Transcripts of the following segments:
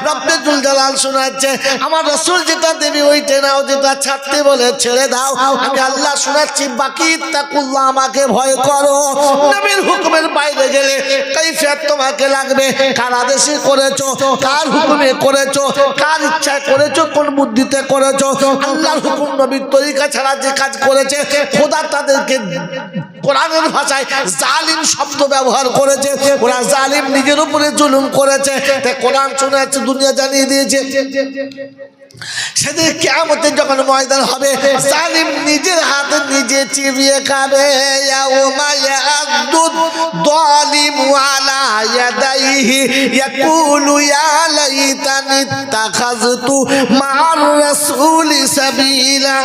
রব্বে জুল জালাল শোনাচ্ছে আমার রাসূল যেটা দেবী ওইটা নাও, যেটা ছাড়তে বলে ছেড়ে দাও। আমি আল্লাহ শোনাচ্ছি বাকি তাকুল্লাহ, আমাকে ভয় করো। নবীর হুকুমের বাইরে গেলে কাইফিয়ত তোমাকে লাগবে। কার আদেশে করেছো, কার হুকুমে করেছো, কার ইচ্ছায় করেছো, কোন বুদ্ধিতে করেছো। আল্লাহর হুকুম নবীর তরিকা ছাড়া যে কাজ করেছে খোদা তাদেরকে কোরআনের ভাষায় জালিম শব্দ ব্যবহার করেছে। ওরা জালিম, নিজের উপরে জুলুম করেছে। তাই কোরআন শোনাচ্ছে, দুনিয়া জানিয়ে দিয়েছে সেদিন কিয়ামতের যখন ময়দান হবে জালিম নিজের হাতে নিজে চিবিয়ে খাবে। ইয়াউমা ইয়াদুদ যালিমু আলা ইয়াদাইহি ইয়াকুলু ইয়া লাইতানি ইত্তাখাযতু মা'আর রাসূলি সাবিলা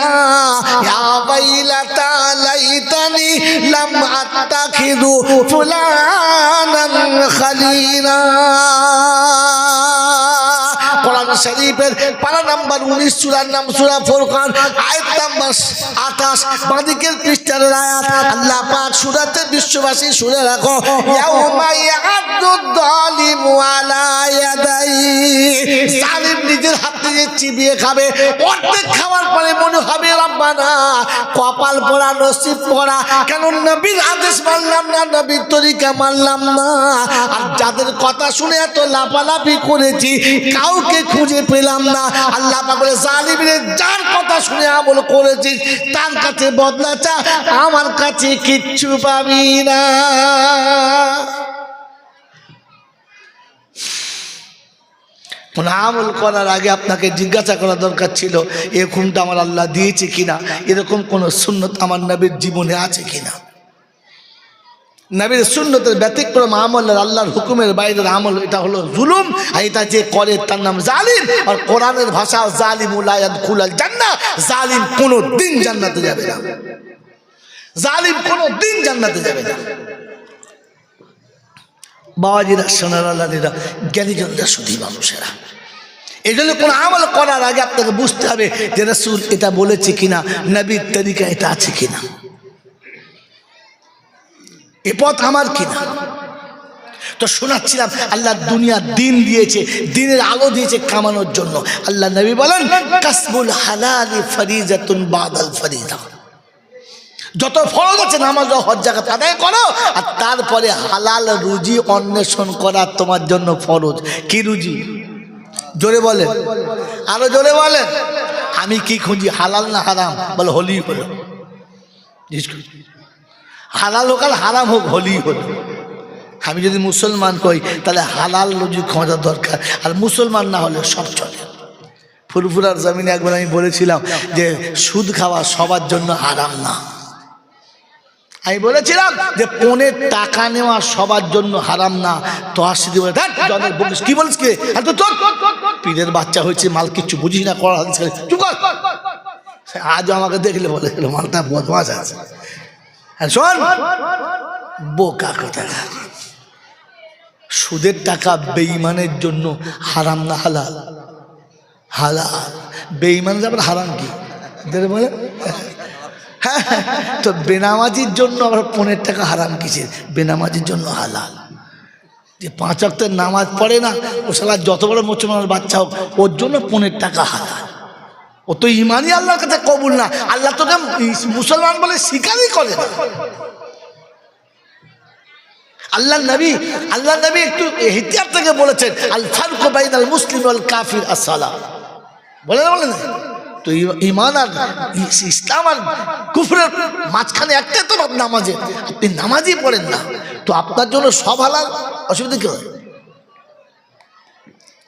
ইয়া ওয়াইলাতা লাইতানি লাম আত্তাখিযু ফুলানান খালিলা। কোরআন শরীফের পারা নাম্বার 19 সূরার নাম সূরা ফুরকান, আয়াত নাম্বার 28 বাঁদিকের পৃষ্ঠার আয়াত। আল্লাহ পাক সূরাতে বিশ্ববাসী শুনে রাখো, ইয়াউমা ইয়াদুদ যালিমু আলা ইয়াদাই, জালিম নিজের হাত থেকে চিবিয়ে খাবে। অর্ধেক খাওয়ার পরে মনে হবে রব্বানা কপাল পোড়া, নসিব পোড়া, কেন নবীর আদেশ মানলাম না, নবীর তরিকা মানলাম না। আর যাদের কথা শুনে এত লাফালাফি করেছি কাউকে খুঁজে পেলাম না। আল্লাহ পাক বলে জালিমের যার কথা শুনে আমল করেছিস তার কাছে বদলা চা, আমার কাছে কিচ্ছু পাবি না। কোন আমল করার আগে আপনাকে জিজ্ঞাসা করা দরকার ছিল এ হুকুমটা আমার আল্লাহ দিয়েছে কিনা, এরকম কোন সুন্নত আমার নবীর জীবনে আছে কিনা। নবীর সুন্নতের ব্যতিক্রম আমল আল্লাহর হুকুমের বাইরের আমল, এটা হলো জুলুম। আর এটা যে করে তার নাম জালিম। আর কোরআনের ভাষা জালিমু লা ইয়াদখুলুল জান্নাহ, জালিম কোনোদিন জান্নাতে যাবে না, জালিম কোনোদিন জান্নাতে যাবে না। বাবাজিরা, সোনারালারা, জ্ঞানীজনরা, সুধী মানুষেরা, এই জন্য কোন আমল করার আগে আপনাকে বুঝতে হবে যে রাসূল এটা বলেছে কিনা, নবীর তরিকা এটা আছে কিনা, এ পথ আমার কিনা। তো শোনাচ্ছিলাম আল্লাহ দুনিয়া দিন দিয়েছে, দিনের আলো দিয়েছে কামানোর জন্য। আল্লাহ নবী বলেন কাসবুল হালালি ফরিজাতুন বাদাল ফরিজা, যত ফরজ আছে নামাজ ও হজ যাকাত আদায় করো, আর তারপরে হালাল রুজি অন্বেষণ করা তোমার জন্য ফরজ। কি রুজি? জোরে বলেন, আরো জোরে বলেন। আমি কি খুঁজি, হালাল না হারাম? বলে হলি হলো, হালাল হোক আর হারাম হোক, হলি হলো। আমি যদি মুসলমান হই তাহলে হালাল রুজি খোঁজা দরকার, আর মুসলমান না হলে সব চলে। ফুরফুরার জমিনে একবার আমি বলেছিলাম যে সুদ খাওয়া সবার জন্য হারাম না। আমি বলেছিলাম যে পনের টাকা নেওয়া সবার জন্য হারাম না। তো আসি বলে কি বলিস কি, পীরের বাচ্চা হয়েছে, মাল কিচ্ছু বুঝিস না, করা চুপ কর। আজও আমাকে দেখলে বলে মালটা বদমাশ আছে। শোন বোকা কথা, সুদের টাকা বেঈমানের জন্য হারাম না হালাল? হালাল। বেঈমান যাবে হারাম কি বলে? হ্যাঁ, তো বেনামাজির জন্য আবার 15 টাকা হারাম কিসের? বেনামাজির জন্য হালাল। যে 5 ওয়াক্তের নামাজ পড়ে না, ও শালা যত বড় মুসলমানের বাচ্চা হোক, ওর জন্য 15 টাকা হালাল। ও তো ইমানই আল্লাহর কাছে কবুল না, আল্লাহ তোকে মুসলমান বলে স্বীকারই করে না। আল্লাহ নবী একটু ইহতিয়াত থেকে বলেছেন আল ফারকু বাইনাল মুসলিম ওয়াল কাফির as-সালাহ। বলেন তো ঈমান আর ইসলাম আর কুফরের মাঝখানে একটাই তো নামাজে, আপনি নামাজই পড়েন না, তো আপনার জন্য সব হালাল, অসুবিধা কি হয়?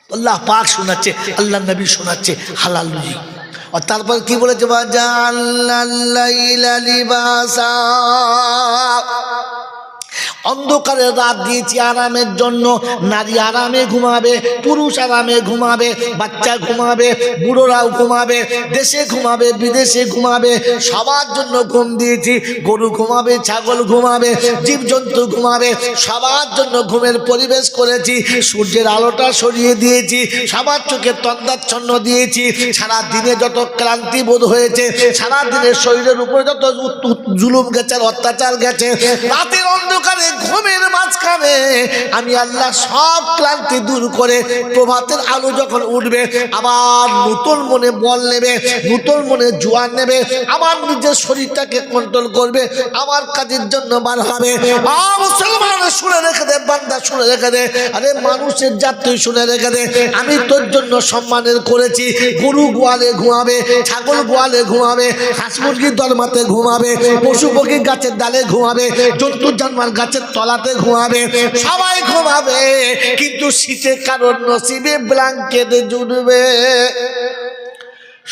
আল্লাহ পাক শোনাচ্ছে, আল্লাহ নবী শোনাচ্ছে হালাল রুজি। আর তারপর কি বলেছে, ওয়াজাআলনাল লাইলা লিবাসা, অন্ধকারের রাত দিয়েছি আরামের জন্য। নারী আরামে ঘুমাবে, পুরুষ আরামে ঘুমাবে, বাচ্চা ঘুমাবে, বুড়োরাও ঘুমাবে, দেশে ঘুমাবে, বিদেশে ঘুমাবে, সবার জন্য ঘুম দিয়েছি। গরু ঘুমাবে, ছাগল ঘুমাবে, জীবজন্তু ঘুমাবে, সবার জন্য ঘুমের পরিবেশ করেছি। সূর্যের আলোটা সরিয়ে দিয়েছি, সবার চোখে তন্দাচ্ছন্ন দিয়েছি। সারা দিনে যত ক্লান্তি বোধ হয়েছে, সারা দিনের শরীরের উপরে যত জুলুম গেছে, অত্যাচার গেছে, রাতের অন্ধকারে ঘুমের মাঝখানে আমি আল্লাহ সব ক্লান্তি দূর করে প্রভাতের আলো যখন উঠবে আবার নতুন মনে বল নেবে, নতুন মনে জোয়ান নেবে, আবার নিজের শরীরটাকে কন্ট্রোল করবে, আবার কাজের জন্য বার হবে। মুসলমান শুনে রেখে দে, বান্দা শুনে রেখে দে, আরে মানুষের জাত তুই শুনে রেখে দে, আমি তোর জন্য সম্মানের করেছি। গরু গোয়ালে ঘুমাবে, ছাগল গোয়ালে ঘুমাবে, হাঁস মুরগির দরমাতে ঘুমাবে, পশু পক্ষী গাছের ডালে ঘুমাবে, জন্তু জানোয়ার গাছের তলাতে ঘুমাবে, সবাই ঘুমাবে, কিন্তু শীতে কারণ নসিবে ব্ল্যাঙ্কেটে জুড়বে।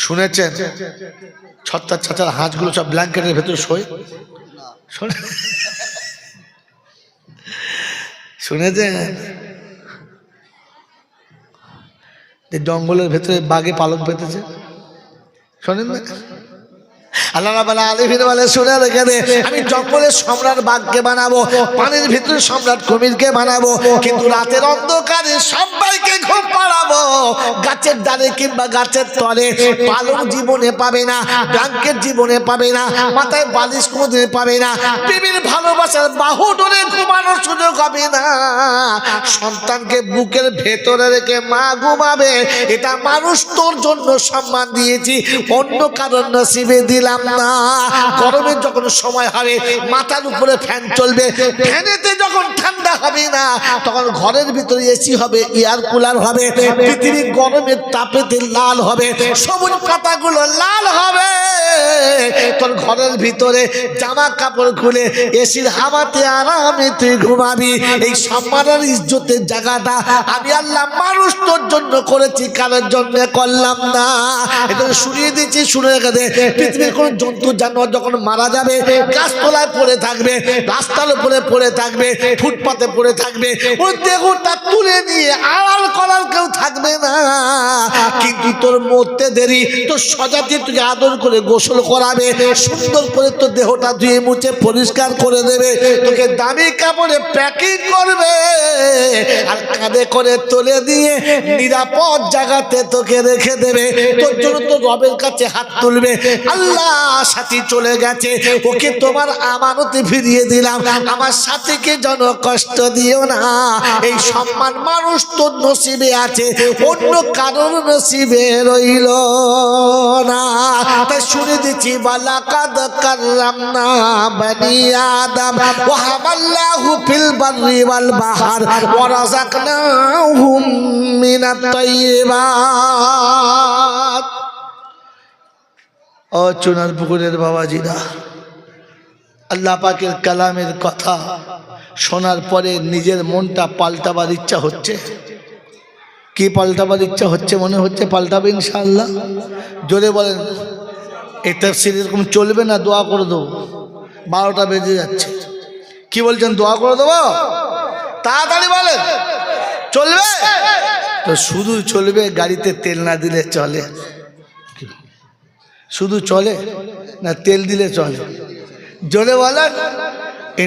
শুনেছেন ছত্তার ছাতার হাঁসগুলো সব ব্ল্যাঙ্কেটের ভেতরে শোয়? শুনেছেন জঙ্গলের ভেতরে বাঘে পালক পেতেছে? শোনেন না? আল্লাহ রাব্বুল আলামিন বলে শুনে রেখে দে, আমি জঙ্গলের সম্রাট বাঘকে বানাবো, পানির ভিতরে সম্রাট কুমিরকে বানাবো, কিন্তু রাতের অন্ধকারে সবাইকে ঘুম পাড়াবো। গাছের ডালে কিংবা গাছের তলে পালক জীবনে পাবে না, ব্ল্যাঙ্কেট জীবনে পাবে না, মাথায় বালিশ কোনোদিন পাবে না, প্রেমের ভালোবাসার বাহু ধরে ঘুমানোর সুযোগ হবে না। সন্তানকে বুকের ভেতরে রেখে মা ঘুমাবে, এটা মানুষ তোর জন্য সম্মান দিয়েছি, অন্য কারণ নসিবে দিলাম না। গরমে যখন সময় হবে মাথার উপরে ফ্যান চলবে, ফ্যানেতে যখন ঠান্ডা হবে না তখন ঘরের ভিতরে এসি হবে, এয়ার কুলার হবে, পৃথিবী গরমের তাপেতে লাল হবে, সবুজ পাতাগুলো লাল হবে, তোর ঘরের ভিতরে জামা কাপড় খুলে এসির হাওয়াতে আরামে তুই ঘুমাবি। এই সম্মানের ইজ্জতের জায়গাটা আমি আল্লাহ মানুষ তোর জন্য করেছি, কারোর জন্য করলাম না। এটা শুনিয়ে দিচ্ছি, শুনে রেখে দে। পৃথিবীর কোন জন্তু জানোয়ার যখন মারা যাবে গাছতলায় পড়ে থাকবে, রাস্তার উপরে পড়ে থাকবে, ফুটপাতে পড়ে থাকবে, ওই দেহটা তুলে নিয়ে আড়াল করার কেউ থাকবে না। কিন্তু তোর মরতে দেরি, তোর সজাতি তুই আদর করে গোসল করাবে, সুন্দর করে তোর দেহটা ধুয়ে মুছে পরিষ্কার করে দেবে, তোকে দামি কাপড়ে প্যাকিং করবে, আর কাঁধে করে তুলে দিয়ে নিরাপদ জায়গাতে তোকে রেখে দেবে। তোর জন্য তোর রবের কাছে হাত তুলবে, আল্লাহ সাথী চলে গেছে, ওকে তোমার আমানতে ফিরিয়ে দিলাম, আমার সাথীকে যেন কষ্ট দিও না। এই সম্মান মানুষ তোর নসিবে আছে, অন্য কারোর নসিবে রইল না। তাই শুনে দিচ্ছি, ওয়ালাকাদ কাররামনা বনি আদম ওয়া হামালনাহু ফিল বাররি ওয়াল বাহর ওয়া রাযাকনাহুম মিনাত তাইয়্যিবাত। ও চুনার পুকুরের বাবাজিরা, আল্লাহ পাকের কালামের কথা শোনার পরে নিজের মনটা পাল্টাবার ইচ্ছা হচ্ছে। কি পাল্টাবার ইচ্ছা হচ্ছে? মনে হচ্ছে পাল্টাবে ইনশাআল্লাহ। জোরে বলেন। এই তাফসীর এরকম চলবে না, দোয়া করে দেবো, 12টা বেজে যাচ্ছে। কি বলছেন? দোয়া করে দেবো? তাড়াতাড়ি বলেন। চলবে তো শুধু চলবে, গাড়িতে তেল না দিলে চলে? শুধু চলে না তেল দিলে চলে? জোরে বলেন।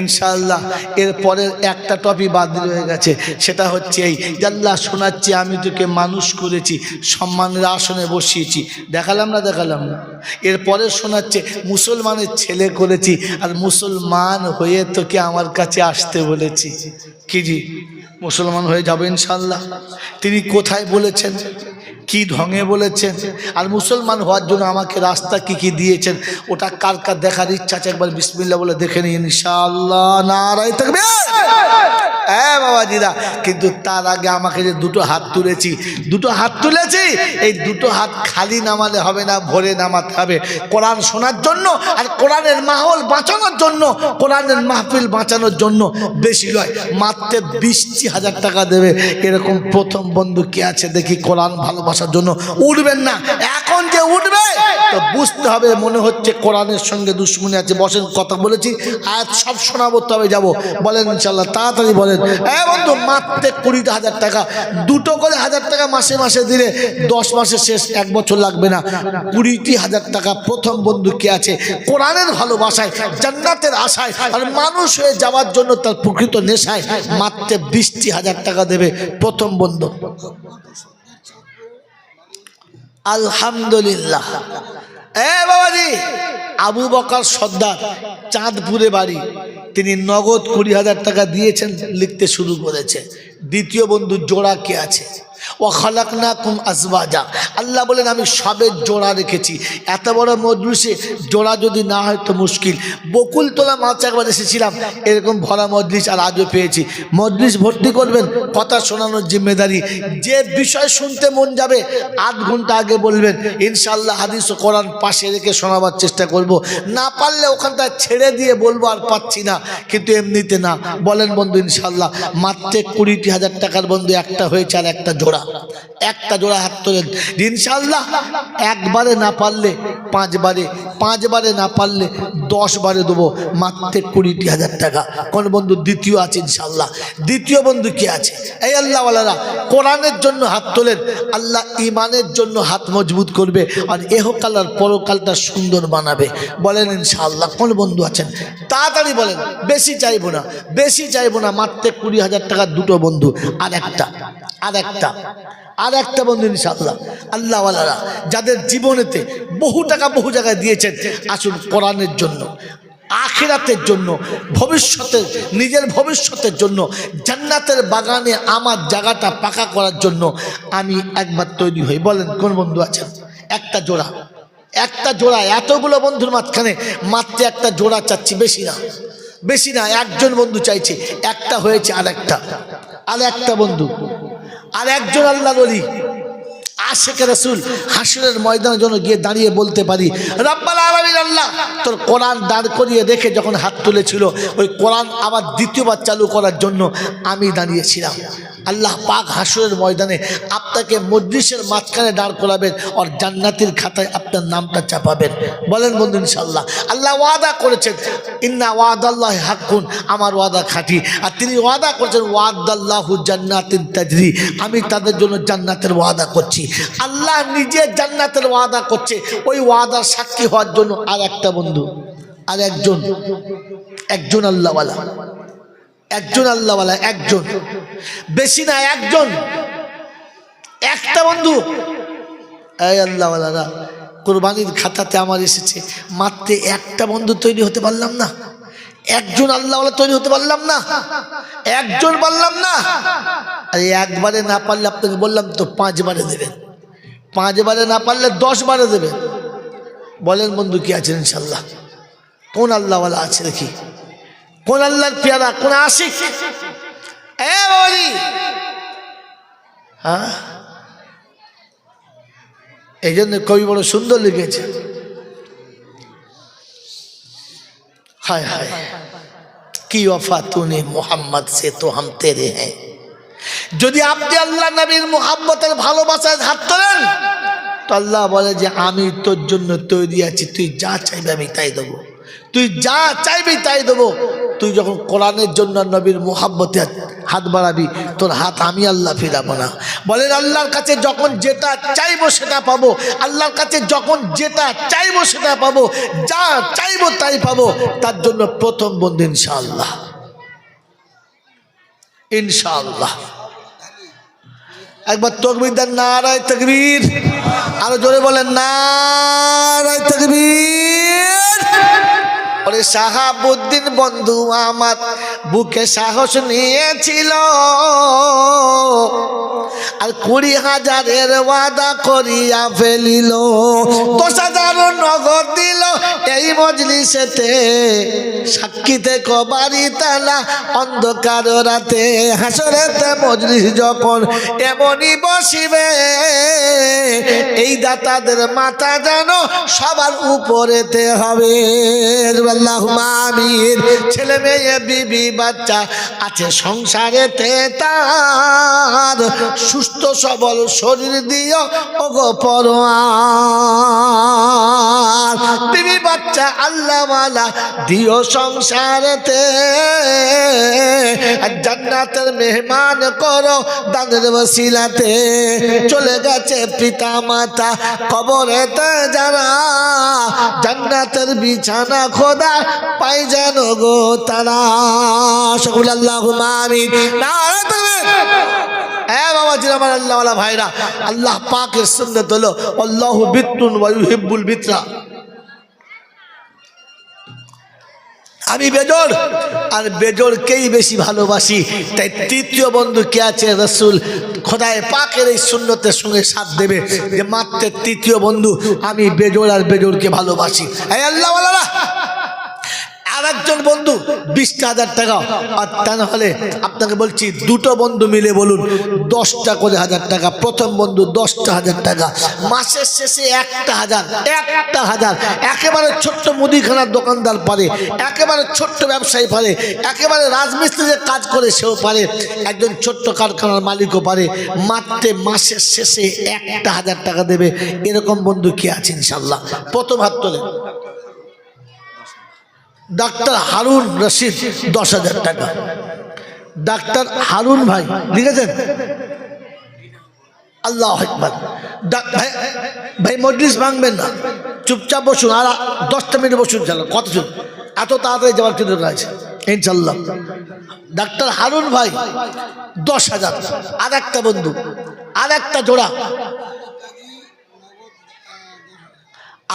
ইনশাআল্লাহ এরপরে একটা টপিক বাদ হয়ে গেছে, সেটা হচ্ছে এই, আল্লাহ শোনাচ্ছি আমি তোকে মানুষ করেছি, সম্মানের আসনে বসিয়েছি, দেখালাম না? দেখালাম না? এরপরে শোনাচ্ছে মুসলমানের ছেলে করেছি, আর মুসলমান হয়ে তোকে আমার কাছে আসতে বলেছি। কি জি মুসলমান হয়ে যাবে ইনশাআল্লাহ? তিনি কোথায় বলেছেন, কি ঢঙে বলেছেন, আর মুসলমান হওয়ার জন্য আমাকে রাস্তা কি কি দিয়েছেন, ওটা কার কার দেখার ইচ্ছা আছে একবার বিসমিল্লাহ বলে দেখে নিন ইনশাআল্লাহ। নারায়ে তাকবীর। হ্যাঁ বাবাজিরা, কিন্তু তার আগে আমাকে যে দুটো হাত তুলেছি, এই দুটো হাত খালি নামালে হবে না, ভরে নামাতে হবে কোরআন শোনার জন্য, আর কোরআনের মাহৌল বাঁচানোর জন্য, কোরআনের মাহফিল বাঁচানোর জন্য। বেশি নয়, মাত্র 20,000 টাকা দেবে, এরকম প্রথম বন্ধু কে আছে দেখি কোরআন ভালোবাসার জন্য। উঠবেন না, এখন যে উঠবে তো বুঝতে হবে মনে হচ্ছে কোরআনের সঙ্গে দুশ্মনী আছে। বসেন, কথা বলেছি, আয়াত সব শোনাবো, তবে যাবো। বলেন ইনশাআল্লাহ, তাড়াতাড়ি বলেন। বন্ধু মাত্র 20,000 টাকা, দুটো করে 1000 টাকা মাসে মাসে দিলে 10 মাসে শেষ, 1 বছর লাগবে না। 20,000 টাকা প্রথম বন্ধু কে আছে কোরআনের ভালোবাসায়, জান্নাতের আশায়, আর মানুষ হয়ে যাওয়ার জন্য তার প্রকৃত নেশায়, মাত্র 20,000 টাকা দেবে প্রথম বন্ধু। আলহামদুলিল্লাহ। বাবাজি, আবু বকর সর্দার, চাঁদপুরে বাড়ি, তিনি নগদ 20,000 টাকা দিয়েছেন, লিখতে শুরু করেছে। দ্বিতীয় বন্ধু জোড়া কে আছে? ও খালাকনাকুম আজওয়াজা, আল্লাহ বলেন আমি সবের জোড়া রেখেছি। এত বড় মজলিসে জোড়া যদি না হয় তো মুশকিল। বকুলতলা মাছ একবার এসেছিলাম, এরকম ভরা মজলিস আর আজও পেয়েছি। মজলিস ভর্তি করবেন, কথা শোনানোর জিম্মেদারি। যে বিষয় শুনতে মন যাবে 8 ঘন্টা আগে বলবেন, ইনশাআল্লাহ হাদিস ও কোরআন পাশে রেখে শোনাবার চেষ্টা করব। না পারলে ওখানটা ছেড়ে দিয়ে বলবো আর পাচ্ছি না, কিন্তু এমনিতে না। বলেন বন্ধু ইনশাআল্লাহ মাত্র 20,000 টাকার বন্ধু একটা হয়েছে আর একটা জোড়া, একটা জোড়া হাত তোলেন ইনশাআল্লাহ। একবারে না পারলে 5 বারে, 5 বারে না পারলে 10 বারে দেবো, মাত্র 20,000 টাকা। কোন বন্ধু দ্বিতীয় আছে ইনশাআল্লাহ? দ্বিতীয় বন্ধু কি আছে? এই আল্লাহওয়ালারা কোরআনের জন্য হাত তোলেন, আল্লাহ ইমানের জন্য হাত মজবুত করবে আর এহকাল আর পরকালটা সুন্দর বানাবে। বলেন ইনশাআল্লাহ কোন বন্ধু আছেন? তাড়াতাড়ি বলেন, বেশি চাইবো না, বেশি চাইবো না, মাত্র 20,000 টাকা দুটো বন্ধু আর একটা বন্ধু ইনশাআল্লাহ। আল্লাহওয়ালারা যাদের জীবনেতে বহু টাকা বহু জায়গায় দিয়েছেন, আসুন কোরআনের জন্য, আখিরাতের জন্য, ভবিষ্যতের, নিজের ভবিষ্যতের জন্য, জান্নাতের বাগানে আমার জায়গাটা পাকা করার জন্য আমি একবার তৈরি হই। বলেন কোন বন্ধু আছেন? একটা জোড়া, একটা জোড়া। এতগুলো বন্ধুর মাঝখানে মাত্র একটা জোড়া চাচ্ছি, বেশি না, বেশি না। একজন বন্ধু চাইছে, একটা হয়েছে, আর একটা বন্ধু, আর একজন আল্লাহর ওলি আশিক রাসূল হাসরের ময়দানের জন্য গিয়ে দাঁড়িয়ে বলতে পারি, রব্বুল আলামিন আল্লাহ তোর কোরআন দাঁড় করিয়ে রেখে যখন হাত তুলেছিল, ওই কোরআন আবার দ্বিতীয়বার চালু করার জন্য আমি দাঁড়িয়েছিলাম। আল্লাহ পাক হাসরের ময়দানে আপনাকে মজলিসের মাঝখানে দাঁড় করাবেন আর জান্নাতের খাতায় আপনার নামটা চাপাবেন। বলেন বন্ধু ইনশাআল্লাহ। আল্লাহ ওয়াদা করেছেন, ইন্না ওয়াদাল্লাহি হাক্কুন, আমার ওয়াদা খাঁটি। আর তিনি ওয়াদা করেছেন, ওয়াদাল্লাহু জান্নাতিন তাজরি, আমি তাদের জন্য জান্নাতের ওয়াদা করছি। আল্লাহ নিজে জান্নাতের ওয়াদা করছে, ওই ওয়াদার সাক্ষী হওয়ার জন্য আর একটা বন্ধু, আর একজন আল্লাহওয়ালা, একজন আল্লাহওয়ালা, একজন, বেশি না, একজন, একটা বন্ধু। এই আল্লাহওয়ালারা কোরবানির খাতাতে আমার এসেছে, মাত্র একটা বন্ধু তৈরি হতে পারলাম না, একজন আল্লাহওয়ালা তৈরি হতে পারলাম না, একজন পারলাম না। আর একবারে না পারলে আপনাকে বললাম তো 5 বারে দেবেন, 5 বারে না পারলে 10 বারে দেবেন। বলেন বন্ধু কি আছেন ইনশাআল্লাহ? কোন আল্লাহওয়ালা আছে দেখি? কোন আল্লাহর পেয়ারা, কোন আশিক? হ্যাঁ, এই জন্য কবি বড় সুন্দর লিখেছে, हाय हाय की वफा तूने मोहम्मद से तो हम तेरे हैं। যদি আপনি আল্লাহ নবীর মুহাব্বতের ভালোবাসায় হাত তোলেন তো আল্লাহ বলে যে আমি তোর জন্য তৈরি আছি, তুই যা চাইবি আমি তাই দেবো, তুই যা চাইবি তাই দেবো। তুই যখন কোরআনের জন্য নবীর মুহাব্বতে হাত বাড়াবি, তোর হাত আমি আল্লাহ ফিরাবো না। বলেন আল্লাহর কাছে যখন যেটা চাইবো সেটা পাবো, আল্লাহর কাছে যখন যেটা চাইবো সেটা পাবো, যা চাইবো তাই পাবো। তার জন্য প্রথম বন্ধু ইনশাআল্লাহ, ইনশাআল্লাহ। একবার তাকবীর দেন, নারায়ে তাকবীর, আরো জোরে বলেন নারায়ে তাকবীর। ওরে শাহাবুদ্দিন বন্ধু আমার বুকে সাহস নিয়েছিল, আর 20,000-এর ওয়াদা করিয়া ফেলিল, 10,000 নগদ দিল এই মজলিসেতে, সাক্ষীতে কবারি তালা অন্ধকার রাতে, হাসরেতে মজলিস যখন এমনই বসিবে, এই দাতাদের মাথা যেন সবার উপরেতে হবে। আল্লাহুম্মা আমিন। ছেলে মেয়ে বিবি বাচ্চা আছে সংসারেতে, তার সুস্থ সবল শরীর দিও ওগো পরোয়ার, বিবি বাচ্চা আল্লাহওয়ালা দিও সংসারেতে, আর জান্নাতের মেহমান করো দানের ওসিলাতে। চলে গেছে পিতা মাতা কবরেতে যারা, জান্নাতের বিছানা খোদা পাই যেন গো তারা। সকল আল্লাহুম্মা আমিন। নারে তাকবীর। হ্যাঁ বাবাজি আমার আল্লাহওয়ালা ভাইরা, আল্লাহ পাকের সুন্নাত হলো আল্লাহু বিত্তুন ওয়া ইউহিব্বুল বিত্রা। আমি বেজোড় আর বেজোড়কেই বেশি ভালোবাসি। তাই তৃতীয় বন্ধু কে আছে? রসুল খোদায় পাকের এই সুন্নতের সঙ্গে সাথ দেবে যে মাত্র তৃতীয় বন্ধু আমি বেজোড় আর বেজোড়কে ভালোবাসি। এই আল্লাহ ওয়ালারা আর একজন বন্ধু 20,000 টাকা, আর তা না হলে আপনাকে বলছি দুটো বন্ধু মিলে বলুন 10টা করে 1000 টাকা। প্রথম বন্ধু 10টা 1000 টাকা, মাসের শেষে 1,000 একেবারে ছোট্ট মুদিখানার দোকানদার পারে, একেবারে ছোট্ট ব্যবসায়ী পারে, একেবারে রাজমিস্ত্রির কাজ করে সেও পারে, একজন ছোট্ট কারখানার মালিকও পারে। মাত্র মাসের শেষে 1,000 টাকা দেবে। এরকম বন্ধু কি আছে ইনশাল্লাহ? প্রথম হাত তোলে। ডাক্তার হারুন রশিদ 10,000 টাকা। ডাক্তার হারুন ভাই লিখেছেন? আল্লাহ আকবার। ভাই মজলিস ভাঙবেন না, চুপচাপ বসুন, আর 10টা মিনিট বসুন। চলো কত ছিল, এত তাড়াতাড়ি যাওয়ার কি দরকার আছে ইনশাল্লাহ। ডাক্তার হারুন ভাই 10,000। আর একটা বন্ধু, আর একটা জোড়া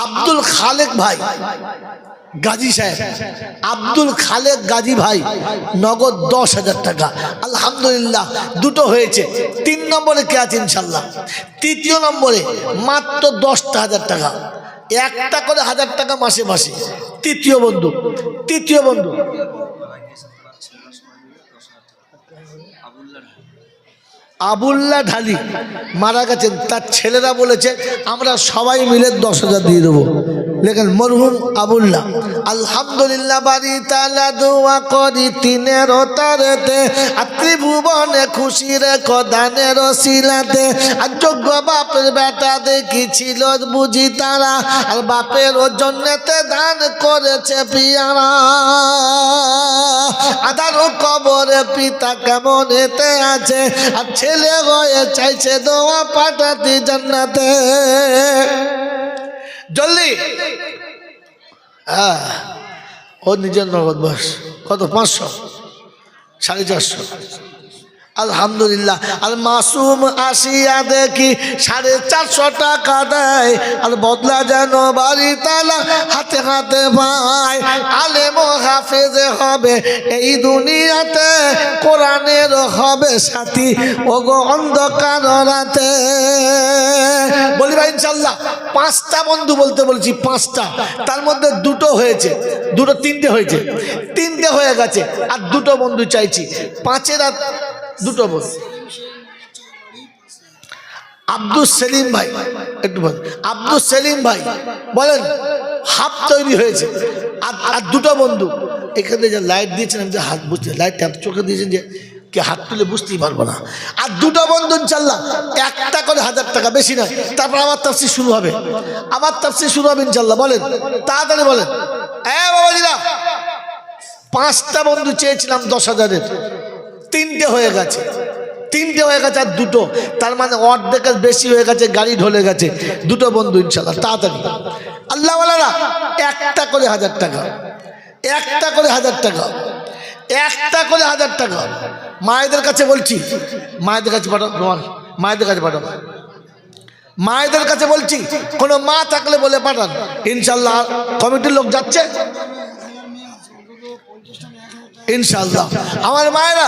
আব্দুল খালেক ভাই গাজী সাহেব, আব্দুল খালেক গাজী ভাই নগদ 10,000 টাকা। আলহামদুলিল্লাহ দুটো হয়েছে। 3 নম্বরে কে আছে ইনশাল্লাহ? তৃতীয় নম্বরে মাত্র 10,000 টাকা, একটা করে 1000 টাকা মাসে মাসে। তৃতীয় বন্ধু আবুল্লাহ ঢালি মারা গেছেন, তার ছেলেরা বলেছে আমরা সবাই মিলে 10,000 দিয়ে দেবো। লেখেন মরহুম আবুল্লাহ। আলহামদুলিল্লাহ বাড়ি তালা দোয়া করি 3-এর তারেতে, ত্রিভুবনে খুশি রেখো দানের শিলাতে। আর যোগ্য বাপের বেটা দেখি ছিল বুঝি তারা, আর বাপের ও জন্যতে দান করেছে পিয়ারা। আদার কবরে পিতা কেমন এতে আছে, আর ছেলে হয়ে চাইছে দোয়া পাঠাতে জান্নাতে। জলদি ও নিজের নগদ বস কত? 500, 450। আলহামদুলিল্লাহ। আর মাসুম আসিয়া দেখি 450 টাকা দেয়, আর বদলা যেন বাড়ি তালা হাতে হাতে পায়। আলেম ও হাফেজ হবে এই দুনিয়াতে, কোরআনের হবে সাথী ও গো অন্ধকার রাতে। বলি ভাই ইনশাল্লাহ 5টা বন্ধু বলতে বলছি, 5টা। তার মধ্যে দুটো হয়েছে, তিনটে হয়েছে, 3টে হয়ে গেছে, আর দুটো বন্ধু চাইছি। 5-এর আর দুটো বন্ধু। আব্দুল সেলিম ভাই, একটু বলেন। আব্দুল সেলিম ভাই বলেন হাত তৈরি হয়েছে, আর দুটো বন্ধু। এখানে যে লাইট দিয়েছেন, আমি যে হাত বুঝতে, লাইট এত চোখে দিয়েছেন যে কে হাত তুলে বুঝতেই পারবো না। আর দুটো বন্ধু ইনশাল্লাহ একটা করে 1000 টাকা, বেশি নয়। তারপর আবার তাফসীর শুরু হবে, ইনশাল্লাহ। বলেন তাড়াতাড়ি বলেন। বাবাজিরা 5টা বন্ধু চেয়েছিলাম 10,000-এর, 3টে হয়ে গেছে, আর দুটো। তার মানে অর্ধেকের বেশি হয়ে গেছে, গাড়ি ঢলে গেছে। দুটো বন্ধু ইনশাল্লাহ তাড়াতাড়ি। আল্লাহ ওয়ালারা একটা করে 1000 টাকা, একটা করে 1000 টাকা, একটা করে 1000 টাকা। মায়েদের কাছে বলছি, মায়েদের কাছে পাঠাও, মায়েদের কাছে পাঠাও, মায়েদের কাছে বলছি। কোনো মা থাকলে বলে পাঠান ইনশাল্লাহ। কমিটির লোক যাচ্ছে ইনশাল্লাহ। আমার মায়েরা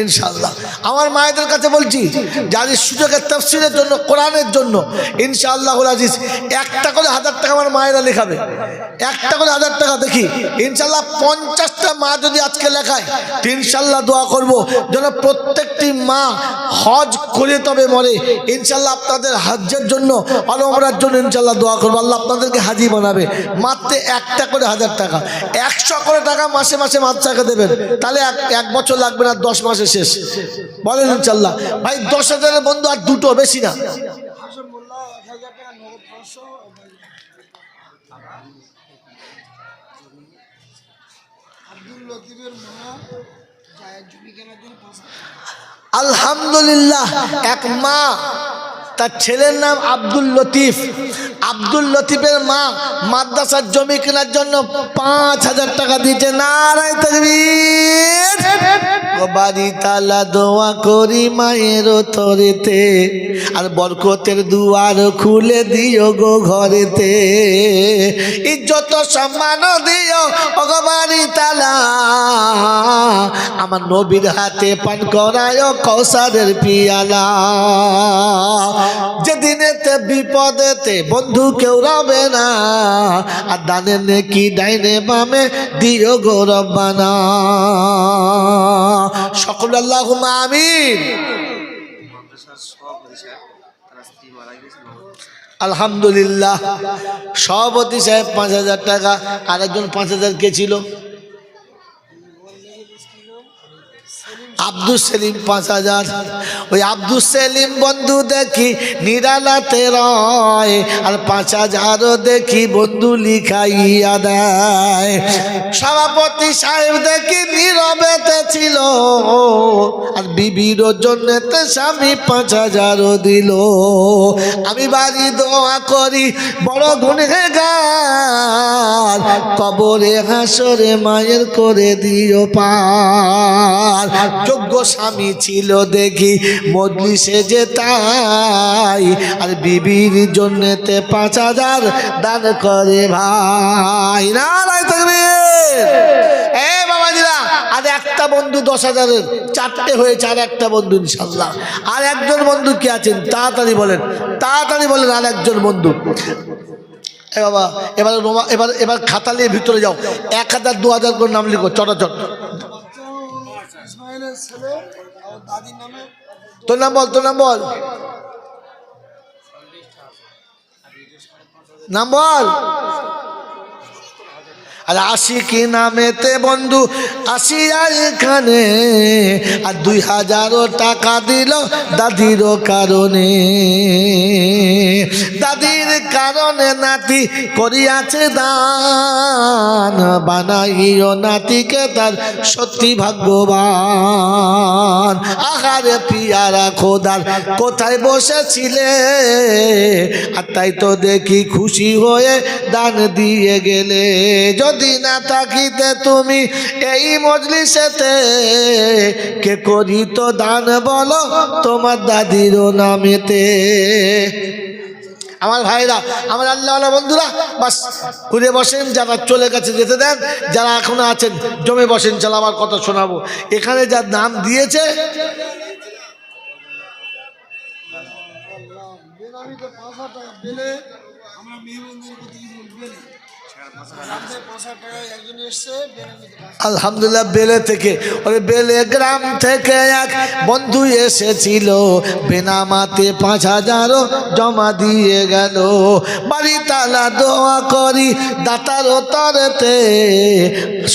ইনশাল্লাহ, আমার মায়েদের কাছে বলছি, যাদের সুযোগের তাফসীরের জন্য, কোরআনের জন্য ইনশাআল্লাহুল আজিজ একটা করে 1000 টাকা আমার মায়েরা লেখাবে। একটা করে 1000 টাকা দেখি ইনশাল্লাহ। 50টা মা যদি আজকে লেখায়, ইনশাল্লাহ দোয়া করব যেন প্রত্যেকটি মা হজ করে তবে মরে ইনশাল্লাহ। আপনাদের হজ্জের জন্য, ওমরার জন্য ইনশাল্লাহ দোয়া করবো। আল্লাহ আপনাদেরকে হাজি বানাবে। মাত্র একটা করে 1000 টাকা, 100 করে টাকা মাসে মাসে মাদ্রাসাকে দেবেন, তাহলে এক বছর লাগবে না, 10 মাসে শেষ। বলেন ইনশাল্লাহ। ভাই 10,000-এর বন্ধু, আর দুটো, বেশি না। আলহামদুলিল্লাহ। এক মা, তার ছেলের নাম আব্দুল লতিফ। আব্দুল লতিফের মা মাদ্রাসার জমি কেনার জন্য 5,000 টাকা দিয়েছে। নারায়ে তাকবীর। বাড়ি তালা দোয়া করি মায়ের তরেতে, আর বরকতের দুয়ার খুলে দিও গো ঘরেতে, ইজ্জত সম্মান দিও ওগো বাড়ি তালা, আমার নবীর হাতে পান করায় কৌসারের পিয়ালা, যেদিনেতে বিপদেতে বন্ধু কেউ রবে না, আর দানে নেকি ডাইনে বামে দিও গো রব্বানা। সকল আল্লাহুম্মা আমিন। আলহামদুলিল্লাহ। সভাপতি সাহেব 5,000 টাকা, আরেকজন 5,000 কে ছিল? আব্দুল সেলিম 5,000। ওই আব্দুল সেলিম বন্ধু দেখি নিরালাতে রয়, আর 5,000 দেখি বন্ধু লিখাইয়া দেয়। সভাপতি সাহেব দেখি নীরবেতে ছিল, আর বিবির জন্যতে স্বামী 5,000 দিল। আমি বাড়ি দোয়া করি বড় গুনহেগার, কবরে হাসরে মায়ের করে দিও পার। যোগ্য স্বামী ছিল দেখি মজলিসে যেতাই, আর বিবির জন্যতে 5,000 দান করে ভাই। নারায়ে তাকবীর। এ বাবাজিরা, আর একটা বন্ধু 10,000-এর 4টে হয়েছে, আর একটা বন্ধু ইনশাআল্লাহ। আর একজন বন্ধু কি আছেন? তাড়াতাড়ি বলেন, তাড়াতাড়ি বলেন। আর একজন বন্ধু। এ বাবা, এবার খাতা নিয়ে ভিতরে যাও। 1,000 2,000 করে নাম লিখো, চটাচট। তোর নাম বল, তোর নাম বল, নাম বল। আর আশিকি নামেতে বন্ধু আসিয়া এখানে, আর 2,000 টাকা দিল দাদির কারণে, দাদির কারণে নাতি করিয়াছে দান, বানাইও নাতিকে তার সত্যি ভাগ্যবান। আহারে পিয়ারা খোদার কোথায় বসেছিলে, আর তাই তো দেখি খুশি হয়ে দান দিয়ে গেলে। যদি না থাকিতে তুমি এই মজলিসেতে, কে করিত দান বলো তোমার দাদির নামেতে। আমার ভাইরা, আমার আল্লাহওয়ালা বন্ধুরা, বাস ঘুরে বসেন। যারা চলে গেছে যেতে দেন, যারা এখনো আছেন জমে বসেন। চলো আমার কথা শোনাবো। এখানে যার নাম দিয়েছে আলহামদুলিল্লাহ, বেলে থেকে, ওই বেলে গ্রাম থেকে এক বন্ধু এসেছিল, বেনামাতে 5,000 জমা দিয়ে গেল। বাড়ি তালা দোয়া করি দাতার তরেতে,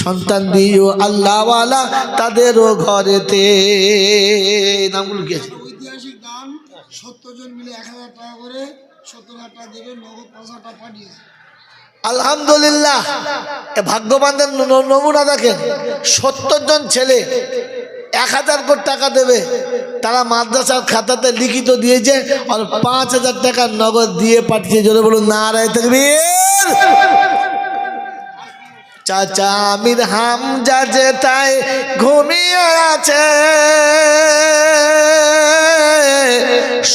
সন্তান দিও আল্লাহওয়ালা তাদেরও ঘরেতে। নামগুলো কি আছে? ঐতিহাসিক দান 70 জন মিলে 1,000 টাকা করে 70,000 টাকা দেবে, নগদ 5,000 টাকা পাঠিয়েছে। আলহামদুলিল্লাহ। ভাগ্যবানদের নমুনা দেখেন। 70 জন ছেলে 1,000 কোটি টাকা দেবে, তারা মাদ্রাসার খাতাতে লিখিত দিয়েছে, আর 5,000 টাকা নগদ দিয়ে পাঠিয়েছে। জোরে বলুন নারায়ে তাকবীর। চাচা আমির হামজা যেটায় ঘুমিয়ে আছে,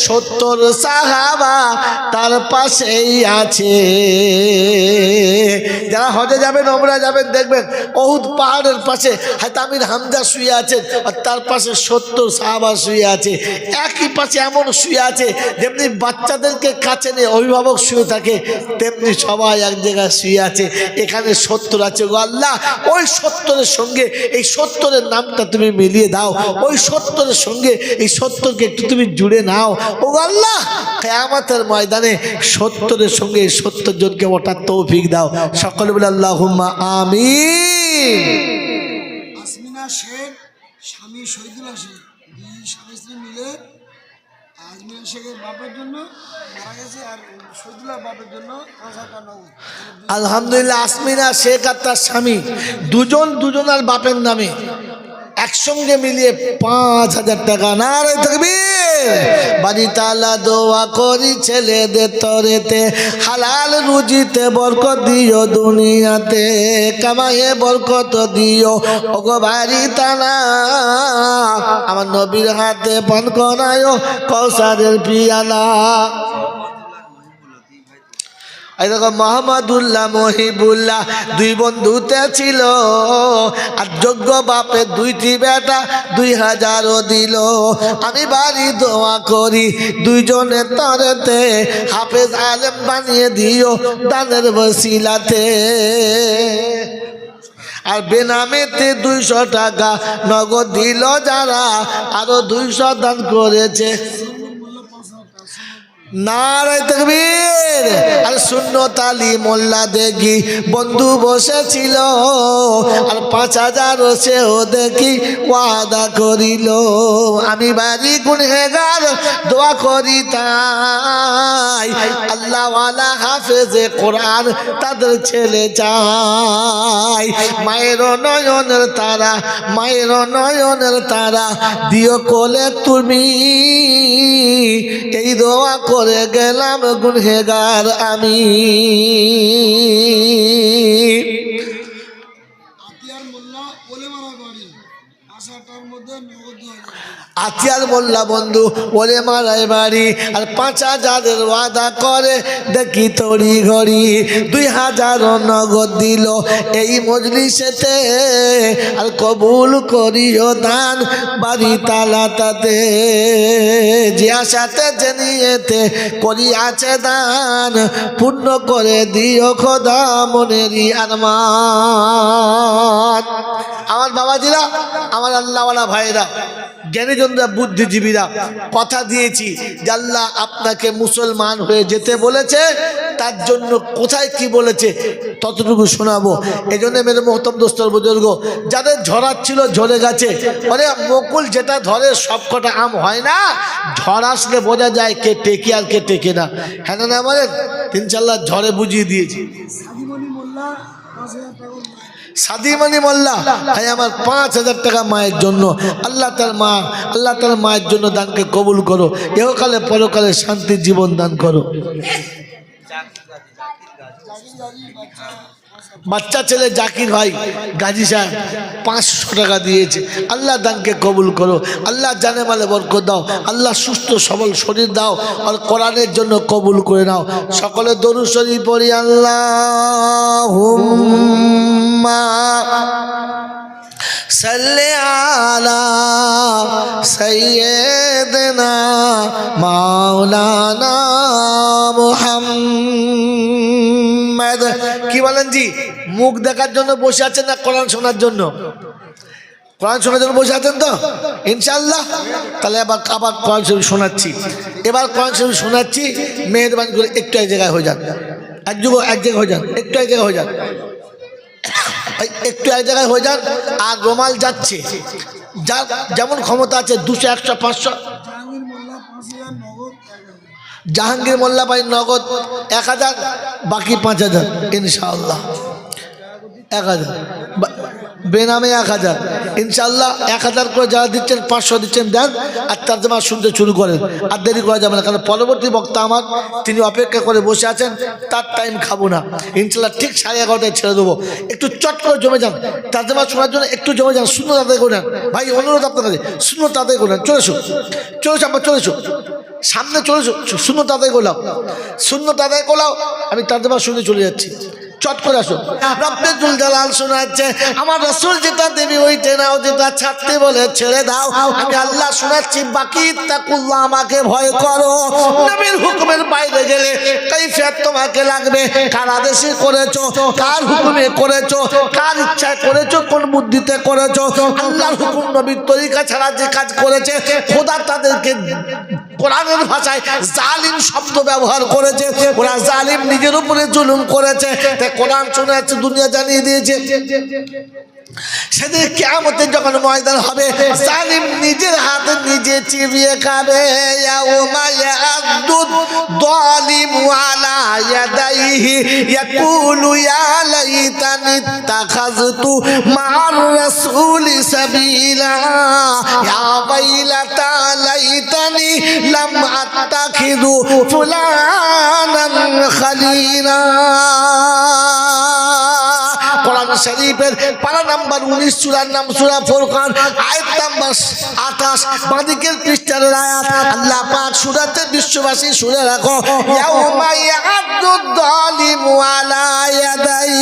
70 সাহাবা তার পাশেই আছে। যারা হজে যাবেন, ওমরা যাবেন, দেখবেন উহুদ পাহাড়ের পাশে হযরত আমির হামজা শুয়ে আছেন, আর তার পাশে 70 সাহাবা শুয়ে আছে। একই পাশে এমন শুয়ে আছে, যেমনি বাচ্চাদেরকে কাছে নিয়ে অভিভাবক শুয়ে থাকে, তেমনি সবাই এক জায়গায় শুয়ে আছে। এখানে 70 আছে গো আল্লাহ। ওই 70-এর সঙ্গে এই 70-এর নামটা তুমি মিলিয়ে দাও, ওই 70-এর সঙ্গে এই 70-কে একটু তুমি জুড়ে নাও ও আল্লাহ। কিয়ামতের ময়দানে 70-এর সঙ্গে এই 70 জনকে ওঠার তৌফিক দাও। সকলে বলে আল্লাহুম্মা আমিন। আসমিনা শেখ, স্বামী শহীদুল্লাহ শেখ, দুই স্বামী স্ত্রী মিলে আসমিনা শেখের বাপের জন্য মারা গেছে, আর শহীদুল্লাহ বাপের জন্য 5,000 টাকা নগদ। আলহামদুলিল্লাহ। আসমিনা শেখ আর তার স্বামী দুজন আর বাপের নামে একসঙ্গে মিলিয়ে 5,000 টাকা। নারে তাকবীর। বাড়ি তালা দোয়া করি ছেলেদের তরেতে, হালাল রুজিতে বরকত দিও, দুনিয়াতে কামায়ে বরকত দিও। ওগো বাড়ি তালা আমার নবীর হাতে পান করায় কৌসারের পিয়ালা। এরকম মোহাম্মদুল্লাহ মহিবুল্লাহ দুই বন্ধুতে ছিল, আর যোগ্য বাপের 2টি বেটা 2,000 দিল। আমি বাড়ি দোয়া করি দুইজনের তরেতে, হাফেজ আলেম বানিয়ে দিও দানের বসিলাতে। আর বেনামেতে 200 টাকা নগদ দিল যারা, আরো 200 দান করেছে। নারে তাকবীর। আর সুন্নত আলী মোল্লা দেখি বন্ধু বসেছিল, আর 5,000 সেও দেখি ওয়াদা করিল। আমি বাড়ি গুনহেগার দোয়া করি তাই, আল্লাহওয়ালা হাফেজে কোরআন তাদের ছেলে চাই। মায়ের নয়নের তারা, মায়ের নয়নের তারা দিও কোলে তুমি, এই দোয়া করে গেলাম গুনহেগার আমি। আতিয়ার মোল্লা বলে মারা বাড়ি, আশাটার মধ্যে নগদ 2,000। আতিয়ার মোল্লা বন্ধু ওরে মারাই বাড়ি, আর 5,000 ওয়াদা করে দেখি তড়ি ঘড়ি, 2,000 নগদ দিল এই মজলিসেতে, আর কবুল করিও দান বাড়ি তালাতাতে। যে আশাতে যে নিয়েতে করি আছে দান, পূর্ণ করে দিও খোদা মনেরই আরমান। আমার বাবাজিরা, আমার আল্লাহওয়ালা ভাইরা, জ্ঞানীজনরা, বুদ্ধিজীবীরা, কথা দিয়েছি যে আল্লাহ আপনাকে মুসলমান হয়ে যেতে বলেছে, তার জন্য কোথায় কি বলেছে ততটুকু শোনাবো। এই জন্য মেরে মোহতম দোস্তর বুজুর্গ, যাদের ঝরার ছিল ঝরে গেছে। আরে মুকুল যেটা ধরে সব কটা আম হয় না, ঝড় আসলে বোঝা যায় কে টেকে আর কে টেকে না। হ্যাঁ না বলেন? ইনশাল্লাহ ঝড়ে বুঝিয়ে দিয়েছি। সাদিমণি মোল্লা 5,000 টাকা। সাদিমণি মোল্লা, ভাই আমার 5,000 টাকা মায়ের জন্য। আল্লাহ তার মা, আল্লাহ তার মায়ের জন্য দানকে কবুল করো, এহকালে পরকালে শান্তির জীবন দান করো। বাচ্চা ছেলে জাকির ভাই গাজী সাহেব 500 টাকা দিয়েছে। আল্লাহ দানকে কবুল করো, আল্লাহ জানে মালে বরকত দাও, আল্লাহ সুস্থ সবল শরীর দাও, আর কোরআনের জন্য কবুল করে নাও। সকলে দরুদ শরীফ পড়ি। আল্লাহুম্মা সাল্লি আলা সাইয়্যিদিনা মাওলানা মুহাম্মদ। কি বলেন জি? মুখ দেখার জন্য বসে আছেন না কোরআন শোনার জন্য? কোরআন শোনার জন্য বসে আছেন তো ইনশাআল্লাহ? তাহলে আবার কোরআন শরীফ শোনাচ্ছি। এবার কোরআন শরীফ শোনাচ্ছি, মেহেরবানি করে একটু এক জায়গায় হয়ে যান, এক জায়গায় হয়ে যান, একটু এক জায়গায় হয়ে যান, একটু এক জায়গায় হয়ে যান। আর রোমাল যাচ্ছে, যার যেমন ক্ষমতা আছে 200, 100, 500। জাহাঙ্গীর মোল্লা ভাই নগদ জাহাঙ্গীর মোল্লা ভাই নগদ 1,000। 1,000, বাকি 5,000 ইনশাআল্লাহ। 1,000 বেনামে 1,000 ইনশাআল্লাহ। 1,000 করে যারা দিচ্ছেন, 500 দিচ্ছেন, দেন। আর তরজমা শুনতে শুরু করেন, আর দেরি করা যাবে না, কারণ পরবর্তী বক্তা আমার তিনি অপেক্ষা করে বসে আছেন, তার টাইম খাবো না ইনশাআল্লাহ। ঠিক 11:30 ছেড়ে দেবো। একটু চট করে জমে যান, তরজমা শোনার জন্য একটু জমে যান, শূন্য তাদের করে নেন ভাই, অনুরোধ আপনার কাছে, শূন্য তাদের করে নেন। চলে এসো, আমার চলে এসো, সামনে চলে এসো, শূন্য তাদের গোলাও, শূন্য তাদের গোলাও। আমি তরজমা শুনে চলে যাচ্ছি, চট করে আসো। রব্বে জুল জালাল শোনাচ্ছে, আমার রাসূল যেটা দেবী ওইটা নাও, যেটা ছাড়তে বলে ছেড়ে দাও। আমি আল্লাহ শোনাচ্ছি, বাকি তাকুল্লাহ, আমাকে ভয় করো। নবীর হুকুমের বাইরে গেলে কাইফিয়ত তোমাকে লাগবে। কার আদেশে করেছো, কার হুকুমে করেছো, কার ইচ্ছায় করেছো, কোন বুদ্ধিতে করেছো। আল্লাহর হুকুম নবীর তরিকা ছাড়া যে কাজ করেছে, খোদা তাদেরকে কোরআনের ভাষায় জালিম শব্দ ব্যবহার করেছে। ওরা জালিম, নিজের উপরে জুলুম করেছে। কোরআন শোনাচ্ছে, দুনিয়া জানিয়ে দিয়েছে। সেদিন কিয়ামতের যখন ময়দান হবে, জালিম নিজের হাতে নিজে চিবিয়ে খাবে। ইয়াউমা ইয়াদুদ যালিমু আলা ইয়াদাইহি ইয়াকুলু ইয়া লাইতানি ইত্তাখাযতু মা'আর রাসূলি সাবিলা ইয়া ওয়াইলাতা লাইতানি লাম আত্তাখিযু ফুলানান খালিলা। কোরআন শরীফের পারা নাম্বার 19 সূরার নাম সূরা ফুরকান আয়াত নাম্বার 28 বাঁদিকের পৃষ্ঠার আয়াত। আল্লাহ পাক সূরাতে বিশ্ববাসী শুনে রাখো, ইয়াউমা ইয়াদুদ যালিমু আলা ইয়াদাই,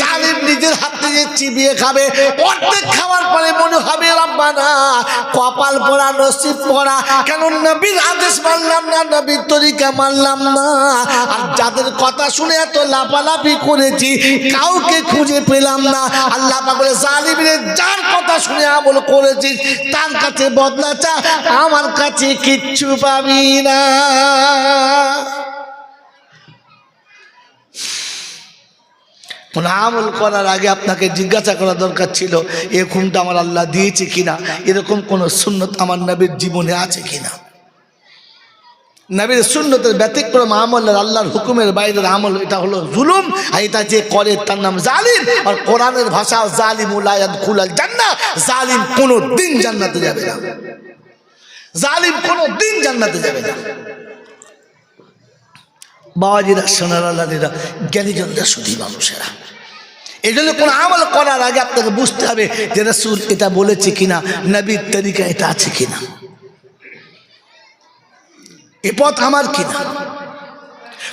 জালিম নিজের হাত দিয়ে চিবিয়ে খাবে, অর্ধেক খাওয়ার পরে মনে হবে রব্বানা কপাল পোড়া নসিব পোড়া, কেন নবীর আদেশ মানলাম না, নবীর তরিকা মানলাম না। আর যাদের কথা শুনে এত লাফালাফি করেছি কাউকে খুঁজে পেলাম না। আল্লাহ পাক বলে জালিমের যার কথা শুনে আমল করেছিস তার কাছে বদলা চা, আমার কাছে কিচ্ছু পাবি না। কোন আমল করার আগে আপনাকে জিজ্ঞাসা করা দরকার ছিল এ খুনটা আমার আল্লাহ দিয়েছে কিনা, এরকম কোন সুন্নত আমার নবীর জীবনে আছে কিনা। নবীর সুন্নতের ব্যতিক্রম আমল আল্লাহর হুকুমের বাইরের আমল, এটা হলো জুলুম, আর এটা যে করে তার নাম জালিম। আর কোরআনের ভাষা জালিমুল লা ইয়াদখুলুল জান্নাহ, জালিম কোনো দিন জান্নাতে যাবে না, জালিম কোনো দিন জান্নাতে যাবে না। বাবাজিরা সোনারা লালিরা জ্ঞানীজনরা শুধু মানুষেরা, এই জন্য কোনো আমল করার আগে আপনাকে বুঝতে হবে যে রাসূল এটা বলেছে কিনা, নবীর তরিকা এটা আছে কিনা, এ পথ আমার কিনা।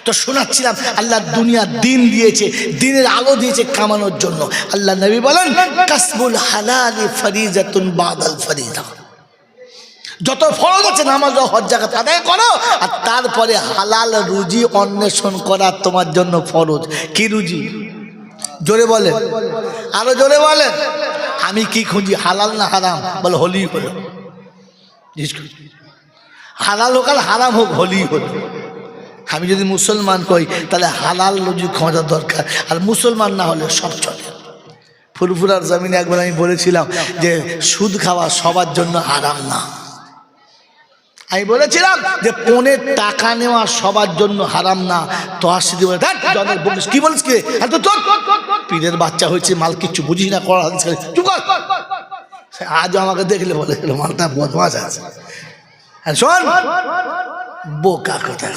তো শোনাচ্ছিলাম আল্লাহ দুনিয়া দিন দিয়েছে, দিনের আলো দিয়েছে কামানোর জন্য। আল্লাহ নবী বলেন কাসবুল হালালি ফরিজাতুন বাদাল ফরিজা, যত ফরজ আছে নামাজ ও হজ যাকাত আদায় করো, আর তারপরে হালাল রুজি অন্বেষণ করা তোমার জন্য ফরজ। কি রুজি? জোরে বলেন, আরো জোরে বলেন। আমি কি খুঁজি, হালাল না হারাম? বলে হলি হলো, হালাল হোক আর হারাম হোক হলি হলো। আমি যদি মুসলমান কই তাহলে হালাল রুজি খোঁজার দরকার, আর মুসলমান না হলে সব চলে। ফুরফুরার জমিনে একবার আমি বলেছিলাম যে সুদ খাওয়া সবার জন্য হারাম না। আমি বলেছিলাম যে পনের টাকা নেওয়া সবার জন্য হারাম না। তো আসি বলে কি বলিস কি, পীরের বাচ্চা হয়েছে, মাল কিচ্ছু বুঝিস না, করা আজও আমাকে দেখলে বলে মালটা বদমাশ আছে। শোন বোকা কথা,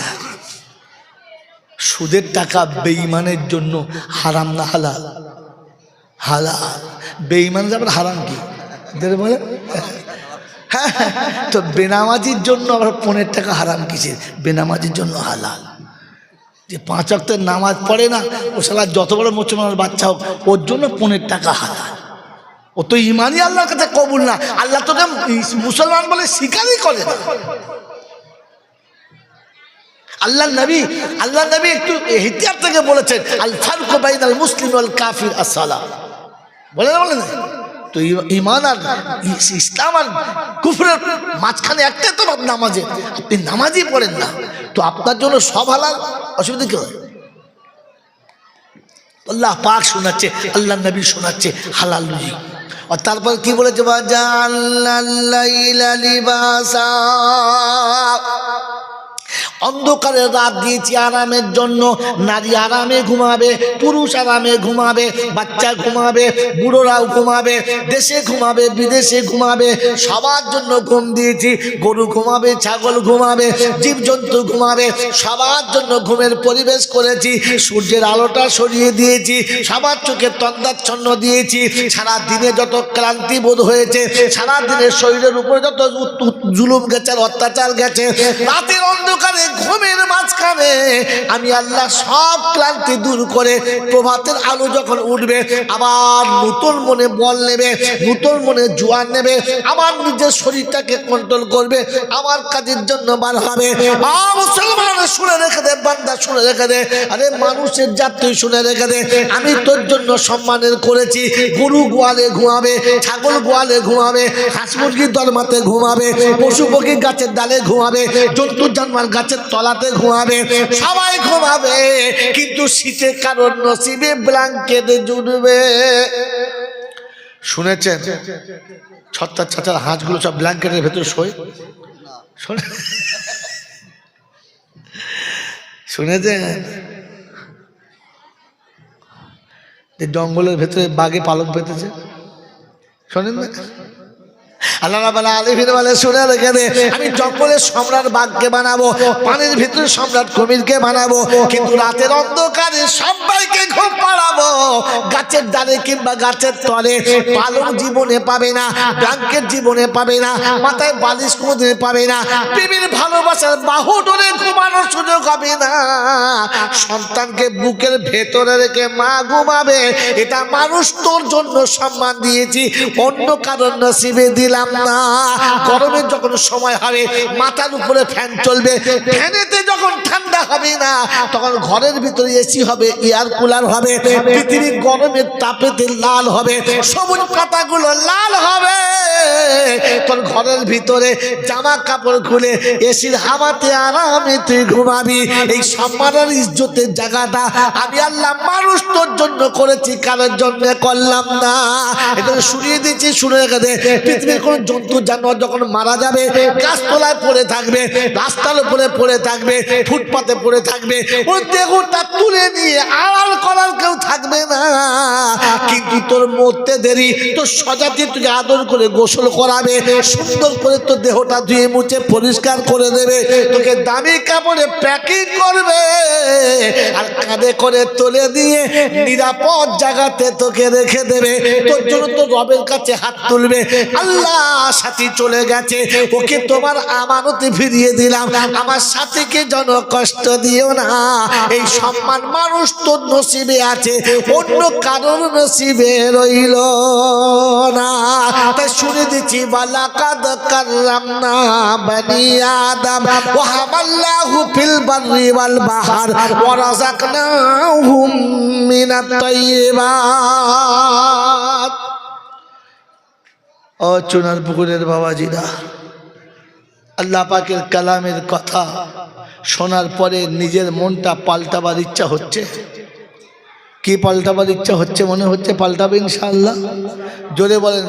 সুদের টাকা বেঈমানের জন্য হারাম না হালাল? হালাল। বেঈমান আবার হারাম কি বলে? হ্যাঁ, তো বেনামাজির জন্য আবার 15 টাকা হারাম কিসের? বেনামাজির জন্য হালাল। যে 5 ওয়াক্তের নামাজ পড়ে না, ও শালা যত বড় মুসলমানের বাচ্চা হোক, ওর জন্য 15 টাকা হালাল। ও তো ইমানই আল্লাহর কাছে কবুল না, আল্লাহ তোকে মুসলমান বলে স্বীকারই করে না। আল্লাহ নবী একটু ইহতিয়াত থেকে বলেছেন আল ফারকু বাইনাল মুসলিম ওয়াল কাফির as-সালাহ, বলেন না? তো ঈমান আর ইসলাম আর কুফরের মাঝখানে একটাই তো নামাজে, আপনি নামাজই পড়েন না, তো আপনার জন্য সব হালাল, অসুবিধা কি হয়? আল্লাহ পাক শোনাচ্ছে, আল্লাহ নবী শোনাচ্ছে হালাল রুজি। আর তারপর কি বলেছে, জাআলাল-লাইলা লিবাসা, অন্ধকারের রাত দিয়েছি আরামের জন্য। নারী আরামে ঘুমাবে, পুরুষ আরামে ঘুমাবে, বাচ্চা ঘুমাবে, বুড়োরাও ঘুমাবে, দেশে ঘুমাবে, বিদেশে ঘুমাবে, সবার জন্য ঘুম দিয়েছি। গরু ঘুমাবে, ছাগল ঘুমাবে, জীবজন্তু ঘুমাবে, সবার জন্য ঘুমের পরিবেশ করেছি। সূর্যের আলোটা সরিয়ে দিয়েছি, সবার চোখে তন্দাচ্ছন্ন দিয়েছি। সারা দিনে যত ক্লান্তি বোধ হয়েছে, সারা দিনের শরীরের উপরে যত জুলুম গেছে, অত্যাচার গেছে, রাতের অন্ধকারে ঘুমের মাঝখানে আমি আল্লাহ সব ক্লান্তি দূর করে প্রভাতের আলো যখন উঠবে, আবার নতুন মনে বল নেবে, নতুন মনে জোয়ান নেবে, আমার নিজের শরীরটাকে কন্ট্রোল করবে, আমার কাজের জন্য বার হবে। মুসলমান শুনে রেখে দে, বান্দা শুনে রেখে দে, আরে মানুষের জাত তুই শুনে রেখে দে, আমি তোর জন্য সম্মানের করেছি। গরু গোয়ালে ঘুমাবে, ছাগল গোয়ালে ঘুমাবে, হাঁস মুরগির দরমাতে ঘুমাবে, পশু পক্ষী গাছের ডালে ঘুমাবে, জন্তু জানোয়ার গাছের তলাতে ঘুমাবে, সবাই ঘুমাবে, কিন্তু শীতে কারোর নসিবে ব্ল্যাঙ্কেট জুড়বে। শুনেছেন ছত্তার ছাতার হাঁসগুলো সব ব্ল্যাঙ্কেটের ভেতরে শোয়? শুনেছেন যে জঙ্গলের ভেতরে বাঘে পালক পেতেছে? শোনেন না? আল্লাহ রাব্বুল আলামিন বলে শুনে রেখে দে, আমি জঙ্গলের সম্রাট বাঘকে বানাবো, পানির ভিতরে সম্রাট কুমিরকে বানাবো, কিন্তু রাতের অন্ধকারে সবাইকে ঘুম পাড়াবো। গাছের ডালে কিংবা গাছের তলে পালক জীবনে পাবে না, ব্ল্যাঙ্কেট জীবনে পাবে না, মাথায় বালিশ কোনোদিন পাবে না, প্রেমের ভালোবাসার বাহু ধরে ঘুমানোর সুযোগ হবে না। সন্তানকে বুকের ভেতরে রেখে মা ঘুমাবে। এটা মানুষ তোর জন্য সম্মান দিয়েছি, অন্য কারণ নসিবে দিলাম না। গরমের যখন সময় হবে মাথার উপরে ফ্যান চলবে, ফ্যানেতে যখন ঠান্ডা হবে না তখন ঘরের ভিতরে এসি হবে, এয়ার কুলার হবে, পৃথিবী গরমের তাপেতে লাল হবে, সবুজ পাতাগুলো লাল হবে। তোর ঘরের ভিতরে জামা কাপড় খুলে এসির হাওয়াতে আরামে তুই ঘুমাবি। এই সম্মানের ইজ্জতের জায়গাটা আমি আল্লাহ মানুষ তোর জন্য করেছি, কারোর জন্য করলাম না। এটা শুনিয়ে দিচ্ছি, শুনে রেখে দে। পৃথিবীর কোন জন্তু জানোয়ার যখন মারা যাবে গাছতলায় পড়ে থাকবে, রাস্তার উপরে পড়ে থাকবে, ফুটপাতে পড়ে থাকবে, ওই দেহটা তুলে নিয়ে আড়াল করার কেউ থাকবে না। কিন্তু তোর মরতে দেরি, তোর স্বজাতি তোকে আদর করে গোসল করাবে, সুন্দর করে তোর দেহটা ধুয়ে মুছে পরিষ্কার করে দেবে, তোকে দামি কাপড়ে প্যাকিং করবে, আর কাঁধে করে তুলে দিয়ে নিরাপদ জায়গাতে তোকে রেখে দেবে। তোর জন্য তোর রবের কাছে হাত তুলবে, আল্লাহ সাথী চলে গেছে, ওকে তোমার আমানতে ফিরিয়ে দিলাম, আমার সাথীকে যেন কষ্ট দিও না। এই সম্মান মানুষ তোর নসিবে আছে, অন্য কারোর নসিবে রইল না। তাই শুনে দিচ্ছি, ওয়ালাকাদ কাররামনা বনি আদম ওয়া হামালনাহু ফিল বাররি ওয়াল বাহর ওয়া রাযাকনাহুম মিনাত তাইয়্যিবাত। ও চুনার পুকুরের বাবাজিরা, আল্লাহ পাকের কালামের কথা শোনার পরে নিজের মনটা পাল্টাবার ইচ্ছা হচ্ছে। কি পাল্টাবার ইচ্ছা হচ্ছে? মনে হচ্ছে পাল্টাবে ইনশাআল্লাহ। জোরে বলেন।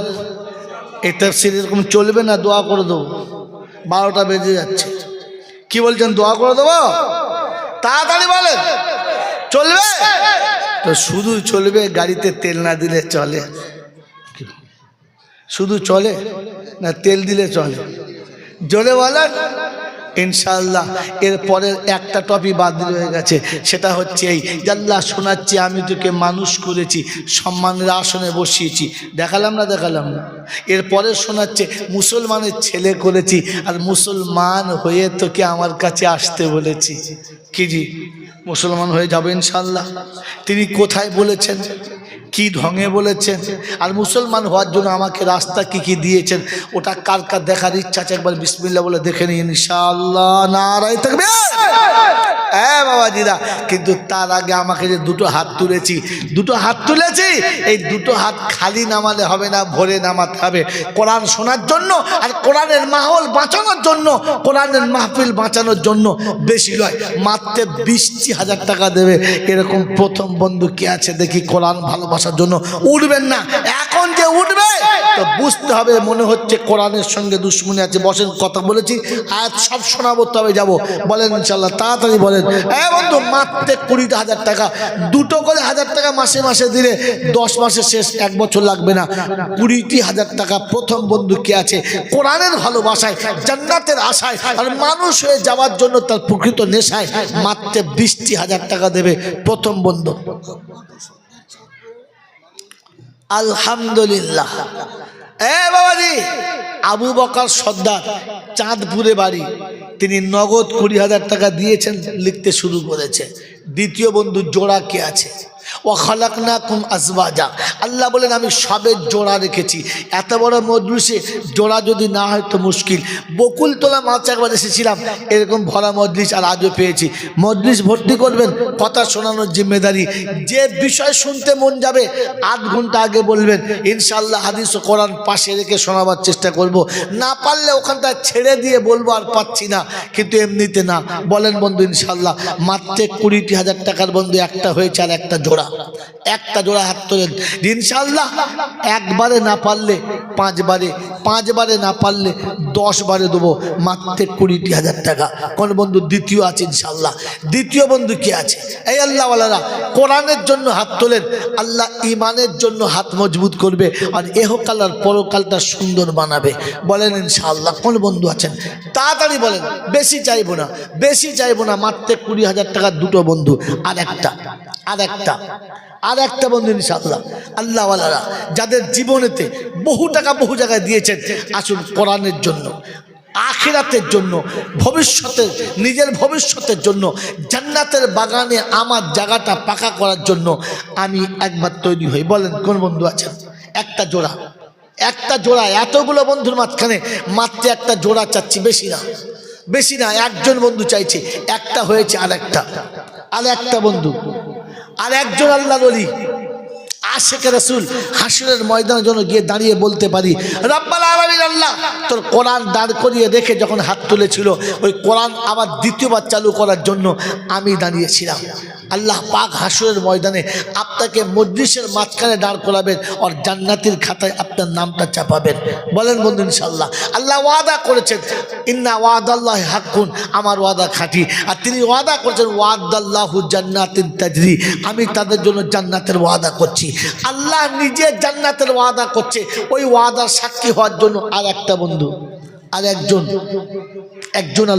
এই তাফসীর এরকম চলবে না, দোয়া করে দেবো। 12টা বেজে যাচ্ছে। কি বলছেন? দোয়া করে দেবো? তাড়াতাড়ি বলেন। চলবে তো শুধু চলবে, গাড়িতে তেল না দিলে চলে? শুধু চলে না তেল দিলে চলে? জোরে বলেন। ইনশাআল্লাহ এরপরের একটা টপিক বাদ হয়ে গেছে, সেটা হচ্ছে এই আল্লাহ শোনাচ্ছি আমি তোকে মানুষ করেছি, সম্মানের আসনে বসিয়েছি। দেখালাম না? দেখালাম না? এরপরে শোনাচ্ছে মুসলমানের ছেলে করেছি, আর মুসলমান হয়ে তোকে আমার কাছে আসতে বলেছি। কি জি মুসলমান হয়ে যাবে ইনশাআল্লাহ। তিনি কোথায় বলেছেন, কি ঢঙে বলেছেন, আর মুসলমান হওয়ার জন্য আমাকে রাস্তা কি কি দিয়েছেন, ওটা কার কার দেখার ইচ্ছা আছে একবার বিসমিল্লাহ বলে দেখে নিন ইনশাআল্লাহ। নারায়ে তাকবীর। হ্যাঁ বাবাজিরা, কিন্তু তার আগে আমাকে যে দুটো হাত তুলেছি, এই দুটো হাত খালি নামালে হবে না, ভরে নামাতে হবে কোরআন শোনার জন্য, আর কোরআনের মাহৌল বাঁচানোর জন্য, কোরআনের মাহফিল বাঁচানোর জন্য। বেশি নয়, মাত্র 20,000 টাকা দেবে এরকম প্রথম বন্ধু কে আছে দেখি কোরআন ভালোবাসার জন্য? উঠবেন না, এখন যে উঠবে তো বুঝতে হবে মনে হচ্ছে কোরআনের সঙ্গে দুশ্মনী আছে। বসেন, কথা বলেছি, আয়াত সব শোনাবো, তবে যাবো। বলেন ইনশাআল্লাহ, তাড়াতাড়ি বলেন। বন্ধু মাত্র 20,000 টাকা, দুটো করে 1000 টাকা মাসে মাসে দিলে 10 মাসে শেষ, 1 বছর লাগবে না। 20,000 টাকা প্রথম বন্ধু কে আছে কোরআনের ভালোবাসায়, জান্নাতের আশায়, আর মানুষ হয়ে যাওয়ার জন্য তার প্রকৃত নেশায়, মাত্র 20,000 টাকা দেবে প্রথম বন্ধু। আলহামদুলিল্লাহ। বাবাজি, আবু বকর সর্দার, চাঁদপুরে বাড়ি, তিনি নগদ 20,000 টাকা দিয়েছেন, লিখতে শুরু করেছে। দ্বিতীয় বন্ধু জোড়া কে আছে? ও খালাকনাকুম আজওয়াজা, আল্লাহ বলেন আমি সবের জোড়া রেখেছি। এত বড় মজলিসে জোড়া যদি না হয় তো মুশকিল। বকুলতলা মাছ একবার এসেছিলাম, এরকম ভরা মজলিস আর আজও পেয়েছি। মজলিস ভর্তি করবেন, কথা শোনানোর জিম্মেদারি। যে বিষয় শুনতে মন যাবে 8 ঘন্টা আগে বলবেন, ইনশাআল্লাহ হাদিস ও কোরআন পাশে রেখে শোনাবার চেষ্টা করব। না পারলে ওখানটা ছেড়ে দিয়ে বলবো আর পাচ্ছি না, কিন্তু এমনিতে না। বলেন বন্ধু ইনশাআল্লাহ। মাত্র 20,000 টাকার বন্ধু একটা হয়েছে, আর একটা জোড়া, একটা জোড়া হাত তোলেন ইনশাআল্লাহ। একবারে না পারলে 5 বারে 5 বারে না পারলে 10 বারে দেবো, মাত্র 20,000 টাকা। কোন বন্ধু দ্বিতীয় আছে ইনশাআল্লাহ? দ্বিতীয় বন্ধু কি আছে? এই আল্লাহওয়ালারা কোরআনের জন্য হাত তোলেন, আল্লাহ ইমানের জন্য হাত মজবুত করবে আর এহকাল আর পরকালটা সুন্দর বানাবে। বলেন ইনশাআল্লাহ। কোন বন্ধু আছেন? তাড়াতাড়ি বলেন, বেশি চাইবো না, বেশি চাইবো না, মাত্র 20,000 টাকা দুটো বন্ধু। আর একটা বন্ধু ইনশাআল্লাহ। আল্লাহওয়ালারা যাদের জীবনেতে বহু টাকা বহু জায়গায় দিয়েছেন, আসুন কোরআনের জন্য, আখিরাতের জন্য, ভবিষ্যতের, নিজের ভবিষ্যতের জন্য, জান্নাতের বাগানে আমার জায়গাটা পাকা করার জন্য আমি একবার তৈরি হই। বলেন কোন বন্ধু আছেন? একটা জোড়া, এতগুলো বন্ধুর মাঝখানে মাত্র একটা জোড়া চাচ্ছি, বেশি না, একজন বন্ধু চাইছে, একটা হয়েছে। আর একটা বন্ধু, আর একজন আল্লাহর ওলি আশিক রাসূল হাসরের ময়দানের জন্য গিয়ে দাঁড়িয়ে বলতে পারি, রব্বুল আলামিন আল্লাহ তোর কোরআন দাঁড় করিয়ে রেখে যখন হাত তুলেছিল, ওই কোরআন আবার দ্বিতীয়বার চালু করার জন্য আমি দাঁড়িয়েছিলাম। আল্লাহ পাক হাসরের ময়দানে আপনাকে মজলিসের মাঝখানে দাঁড় করাবেন আর জান্নাতের খাতায় আপনার নামটা চাপাবেন। বলেন বন্ধু ইনশাআল্লাহ। আল্লাহ ওয়াদা করেছেন, ইন্না ওয়াদাল্লাহি হাক্কুন, আমার ওয়াদা খাঁটি। আর তিনি ওয়াদা করেছেন, ওয়াদাল্লাহু জান্নাতিন তাজরি, আমি তাদের জন্য জান্নাতের ওয়াদা করছি। আল্লাহ নিজে জান্নাতের ওয়াদা করছে, ওই ওয়াদার সাক্ষী হওয়ার জন্য আর একটা বন্ধু, আর একজন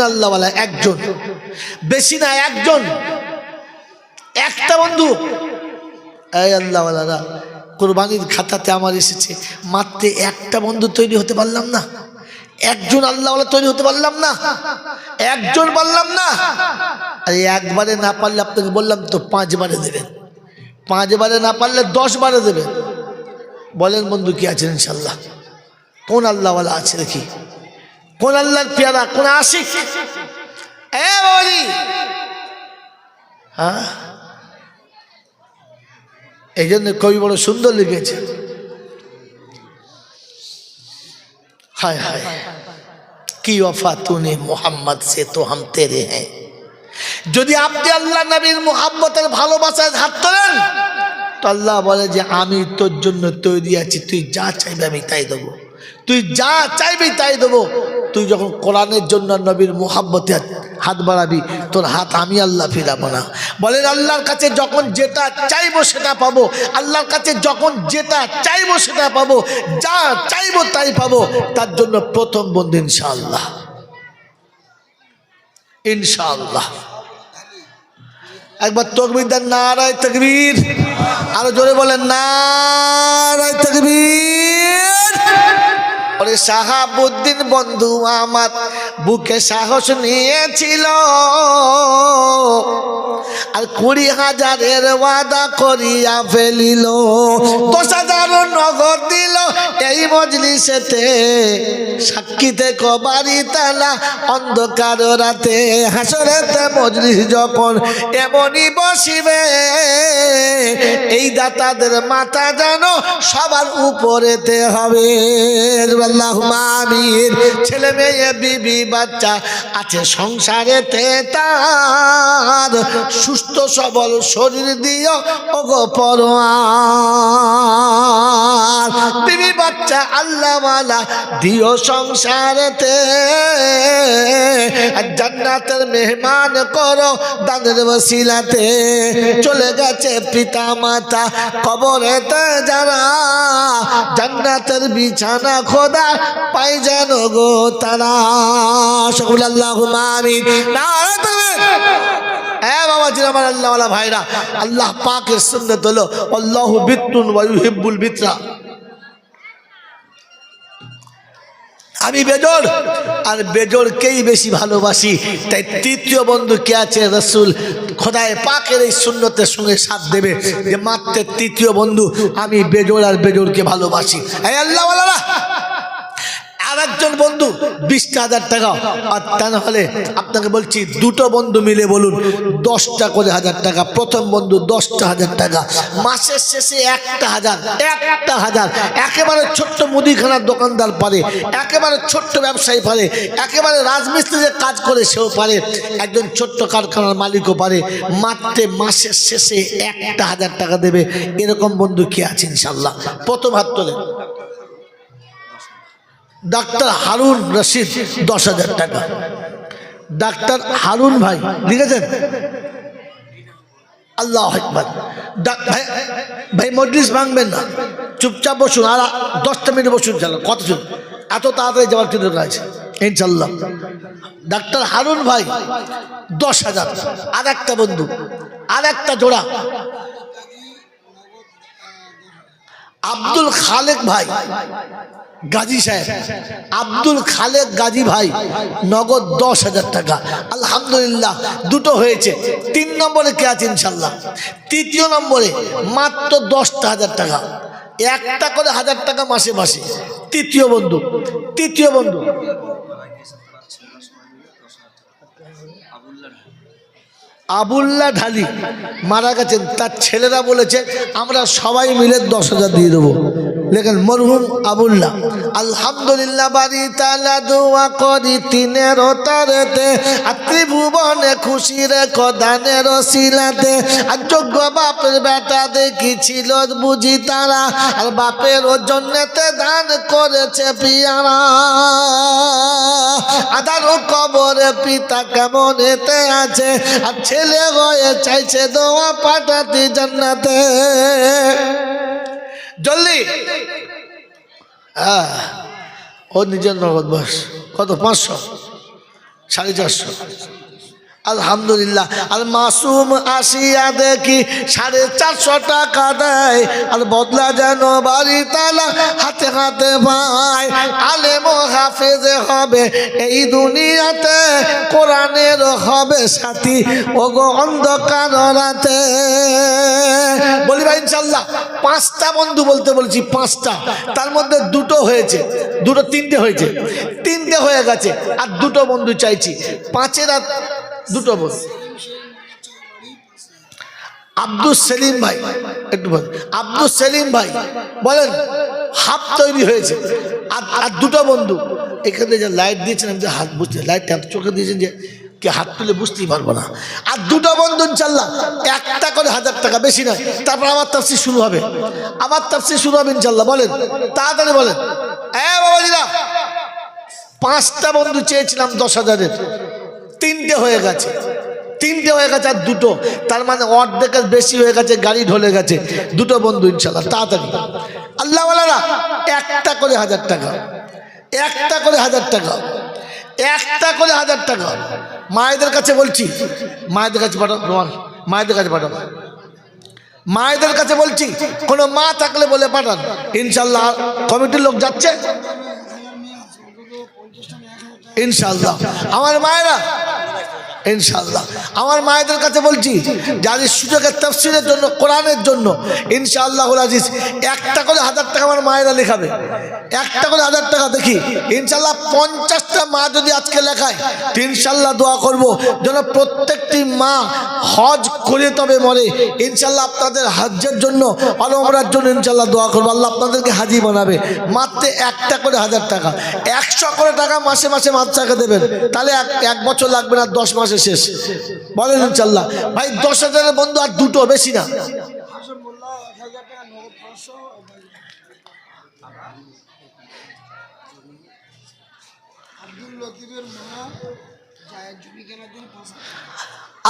আল্লাহওয়ালা, একজন, বেশি না, একটা বন্ধু। এই আল্লাহওয়ালারা, কোরবানির খাতাতে আমার এসেছে, মাত্র একটা বন্ধু তৈরি হতে পারলাম না, একজন আল্লাহওয়ালা তৈরি হতে পারলাম না, একজন পারলাম না। আর একবারে না পারলে আপনাকে বললাম তো 5 বারে দেবেন, 5 বারে না পারলে 10 বারে দেবেন। বলেন বন্ধু কি আছেন ইনশাল্লাহ? কোন আল্লাহওয়ালা আছে দেখি? কোন আল্লাহর পেয়ারা, কোন আশিক? হ্যাঁ, এই জন্য কবি বড় সুন্দর লিখেছে, হায় হায় কি ওয়াফা তূনে মোহাম্মদ সে তো হাম তেরে হ্যাঁ। যদি আপনি আল্লাহ নবীর মুহাব্বতের ভালোবাসায় হাত তোলেন, তো আল্লাহ বলে যে আমি তোর জন্য তৈরি আছি, তুই যা চাইবে আমি তাই দেবো, তুই যা চাইবি তাই দেবো। তুই যখন কোরআনের জন্য নবীর মুহাব্বতে হাত বাড়াবি, তোর হাত আমি আল্লাহ ফিরাবো না। বলেন আল্লাহর কাছে যখন যেটা চাইবো সেটা পাবো, আল্লাহর কাছে যখন যেটা চাইবো সেটা পাবো, যা চাইবো তাই পাবো। তার জন্য প্রথম বন্ধু ইনশাআল্লাহ, ইনশাআল্লাহ। একবার তাকবীর দেন, নারায়ে তাকবীর, আরো জোরে বলেন নারায়ে তাকবীর। ওরে শাহাবুদ্দিন বন্ধু আমার বুকে সাহস নিয়েছিল, আর 20,000-এর ওয়াদা করিয়া ফেলিল, 10,000 নগদ দিল এই মজলিসেতে, সাক্ষীতে কবারি তালা অন্ধকার রাতে, হাসরেতে মজলিস যখন এমনই বসিবে, এই দাতাদের মাথা যেন সবার উপরেতে হবে। আল্লাহুম্মা আমিন। ছেলে মেয়ে বিবি বাচ্চা আছে সংসারেতে, তার সুস্থ সবল শরীর দিও ওগো পরোয়ার, বিবি বাচ্চা আল্লাহওয়ালা দিও সংসারেতে, জান্নাতের মেহমান করো দানের ওসিলাতে। চলে গেছে পিতা মাতা কবরেতে যারা, জান্নাতের বিছানা খোদা পাই যেন গো তারা। সকল আল্লাহুম্মা আমিন। বাবাজি আমার আল্লাহওয়ালা ভাইরা, আল্লাহ পাকের সুন্নাত হলো আল্লাহু বিত্তুন ওয়া ইউহিব্বুল বিত্রা। আমি বেজোড়, আর বেজোড়কেই বেশি ভালোবাসি। তাই তৃতীয় বন্ধু কে আছে? রাসূল খোদায়ে পাকের এই সুন্নতের সঙ্গে সাথ দেবে যে মাত্র তৃতীয় বন্ধু আমি বেজোড়, আর বেজোড়কে ভালোবাসি। এই আল্লাহওয়ালারা, আর একজন বন্ধু 20,000 টাকা, আর তা না হলে আপনাকে বলছি দুটো বন্ধু মিলে বলুন 10টা করে 1000 টাকা। প্রথম বন্ধু 10টা 1000 টাকা, মাসের শেষে 1,000। একেবারে ছোট্ট মুদিখানার দোকানদার পারে, একেবারে ছোট্ট ব্যবসায়ী পারে, একেবারে রাজমিস্ত্রির কাজ করে সেও পারে, একজন ছোট্ট কারখানার মালিকও পারে। মাত্র মাসের শেষে 1,000 টাকা দেবে, এরকম বন্ধু কি আছে ইনশাল্লাহ? প্রথম হাত তোলে। ডাক্তার হারুন রশিদ 10,000 টাকা। ডাক্তার হারুন ভাই লিখেছেন, আল্লাহ আকবার। ভাই ভাই মজলিস ভাঙবেন না, চুপচাপ বসুন, আর 10টা মিনিট বসুন, ইনশাল্লাহ কথা শুন, এত তাড়াতাড়ি যাওয়ার কি দরকার আছে ইনশাল্লাহ। ডাক্তার হারুন ভাই 10,000। আর একটা বন্ধু, আর একটা জোড়া আব্দুল খালেক ভাই গাজী সাহেব, আব্দুল খালেক গাজী ভাই নগদ 10,000 টাকা। আলহামদুলিল্লাহ দুটো হয়েছে। 3 নম্বরে কে আছে ইনশাল্লাহ? তৃতীয় নম্বরে মাত্র 10,000 টাকা, একটা করে 1000 টাকা মাসে মাসে। তৃতীয় বন্ধু, তৃতীয় বন্ধু আবুল্লাহ ঢালি মারা গেছেন, তার ছেলেরা বলেছে আমরা সবাই মিলে 10,000 দিয়ে দেবো। লেখেন মরহুম আবুল্লাহ। আলহামদুলিল্লাহ বাড়ি তালা দোয়া করি তিনের তারেতে, ত্রিভুবনে খুশি রেখো দানের শিলাতে। আর যোগ্য বাপের বেটা দেখিছিল বুঝি তারা, আর বাপের ও জন্যতে দান করেছে পিয়ারা। আধার কবরে পিতা কেমন এতে আছে, আর ছেলে হয়ে চাইছে দোয়া পাঠাতে জান্নাতে। জলদি ও নিজের নগদ বয়স কত? 500, 450। আলহামদুলিল্লাহ। আর মাসুম আসিয়া দেখি 450 টাকা দেয়, আর বদলা যেন বাড়ি তালা হাতে হাতে পায়। আলেম ও হাফেজে হবে এই দুনিয়াতে, কোরআনের হবে সাথী ওগো অন্ধকার রাতে। বলি ভাই ইনশাল্লাহ 5টা বন্ধু বলতে বলছি, 5টা, তার মধ্যে 2টো হয়েছে, 3টে হয়েছে, 3টে হয়ে গেছে, আর 2টো বন্ধু চাইছি। 5-এর আর 2টো বন্ধু। আব্দুল সেলিম ভাই, একটু বল। আব্দুল সেলিম ভাই বলেন হাফ তৈরি হয়েছে, আর 2টো বন্ধু। এখানে যে লাইট দিয়েছেন, আমি যে হাত বুঝতে, লাইট চোখে দিয়েছেন যে কি হাত তুলে বুঝতেই পারবো না। আর 2টো বন্ধু ইনশাল্লাহ একটা করে 1000 টাকা, বেশি নয়। তারপর আমার তাফসীর শুরু হবে, আমার তাফসীর শুরু হবে ইনশাল্লাহ। বলেন তাড়াতাড়ি বলেন। বাবাজিরা 5টা বন্ধু চেয়েছিলাম 10,000-এর, 3টে হয়ে গেছে, 3টে হয়ে গেছে, আর 2টো, তার মানে অর্ধেকের বেশি হয়ে গেছে, গাড়ি ঢলে গেছে। 2টো বন্ধু ইনশাল্লাহ তাড়াতাড়ি। আল্লাহ ওয়ালারা একটা করে 1000 টাকা, একটা করে 1000 টাকা, একটা করে 1000 টাকা। মায়েদের কাছে বলছি, মায়েদের কাছে পাঠাও, মায়েদের কাছে পাঠাও, মায়েদের কাছে বলছি, কোনো মা থাকলে বলে পাঠান ইনশাল্লাহ। কমিটির লোক যাচ্ছে ইনশাল্লাহ। আমার মায়েরা ইনশাল্লাহ, আমার মায়েদের কাছে বলছি, যাদের সুযোগের তাফসীরের জন্য, কোরআনের জন্য ইনশাআল্লাহুল আজিজ একটা করে 1000 টাকা আমার মায়েরা লেখাবে, একটা করে 1000 টাকা। দেখি ইনশাল্লাহ 50টা মা যদি আজকে লেখায়, তো ইনশাল্লাহ দোয়া করব যেন প্রত্যেকটি মা হজ করে তবে মরে। ইনশাল্লাহ আপনাদের হজ্জের জন্য, ওমরার জন্য ইনশাল্লাহ দোয়া করবো, আল্লাহ আপনাদেরকে হাজি বানাবে। মাত্র একটা করে 1000 টাকা, 100 করে টাকা মাসে মাসে মাদ্রাসাকে দেবেন, তাহলে এক বছর লাগবে না, 10 মাসে শেষ। বলেন ইনশাল্লাহ। ভাই 10,000-এর বন্ধু, আর 2টো, বেশি না।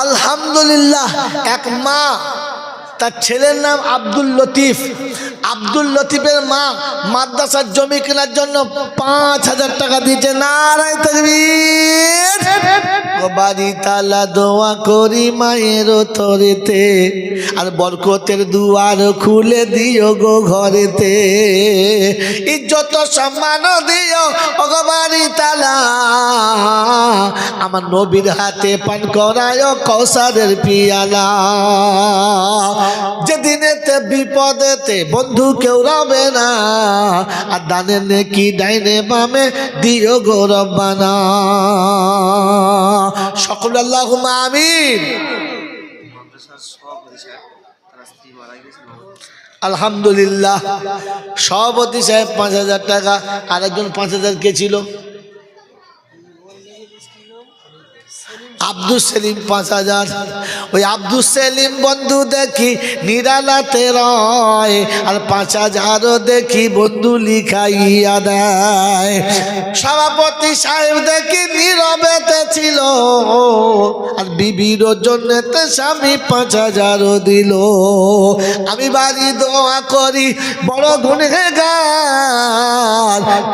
আলহামদুলিল্লাহ এক মা, তার ছেলের নাম আব্দুল লতিফ। আব্দুল লতিফের মা মাদ্রাসার জমি কেনার জন্য 5,000 টাকা দিয়েছে। নারায়ে তাকবীর। বাড়ি তালা দোয়া করি মায়ের তরেতে, আর বরকতের দুয়ার খুলে দিও গো ঘরেতে। ইজ্জত সম্মান দিও ওগো বাড়ি তালা, আমার নবীর হাতে পান করায় কৌসারের পিয়ালা। যেদিনেতে বিপদেতে বন্ধু কেউ রবে না, আর দানে নেকি ডাইনে বামে দিও গো রব্বানা। সকল আল্লাহুম্মা আমিন। আলহামদুলিল্লাহ। সভাপতি সাহেব 5,000 টাকা, আরেকজন 5,000 কে ছিল? আব্দুল সেলিম 5000। ওই আব্দুল সেলিম বন্ধু দেখি নিরালাতে রয়, আর 5000ও দেখি বন্ধু লিখাইয়া দেয়। সভাপতি সাহেব দেখি নীরবেতে ছিল, আর বিবির জন্যতে স্বামী 5000ও দিল। আমি বাড়ি দোয়া করি বড় গুনহেগার,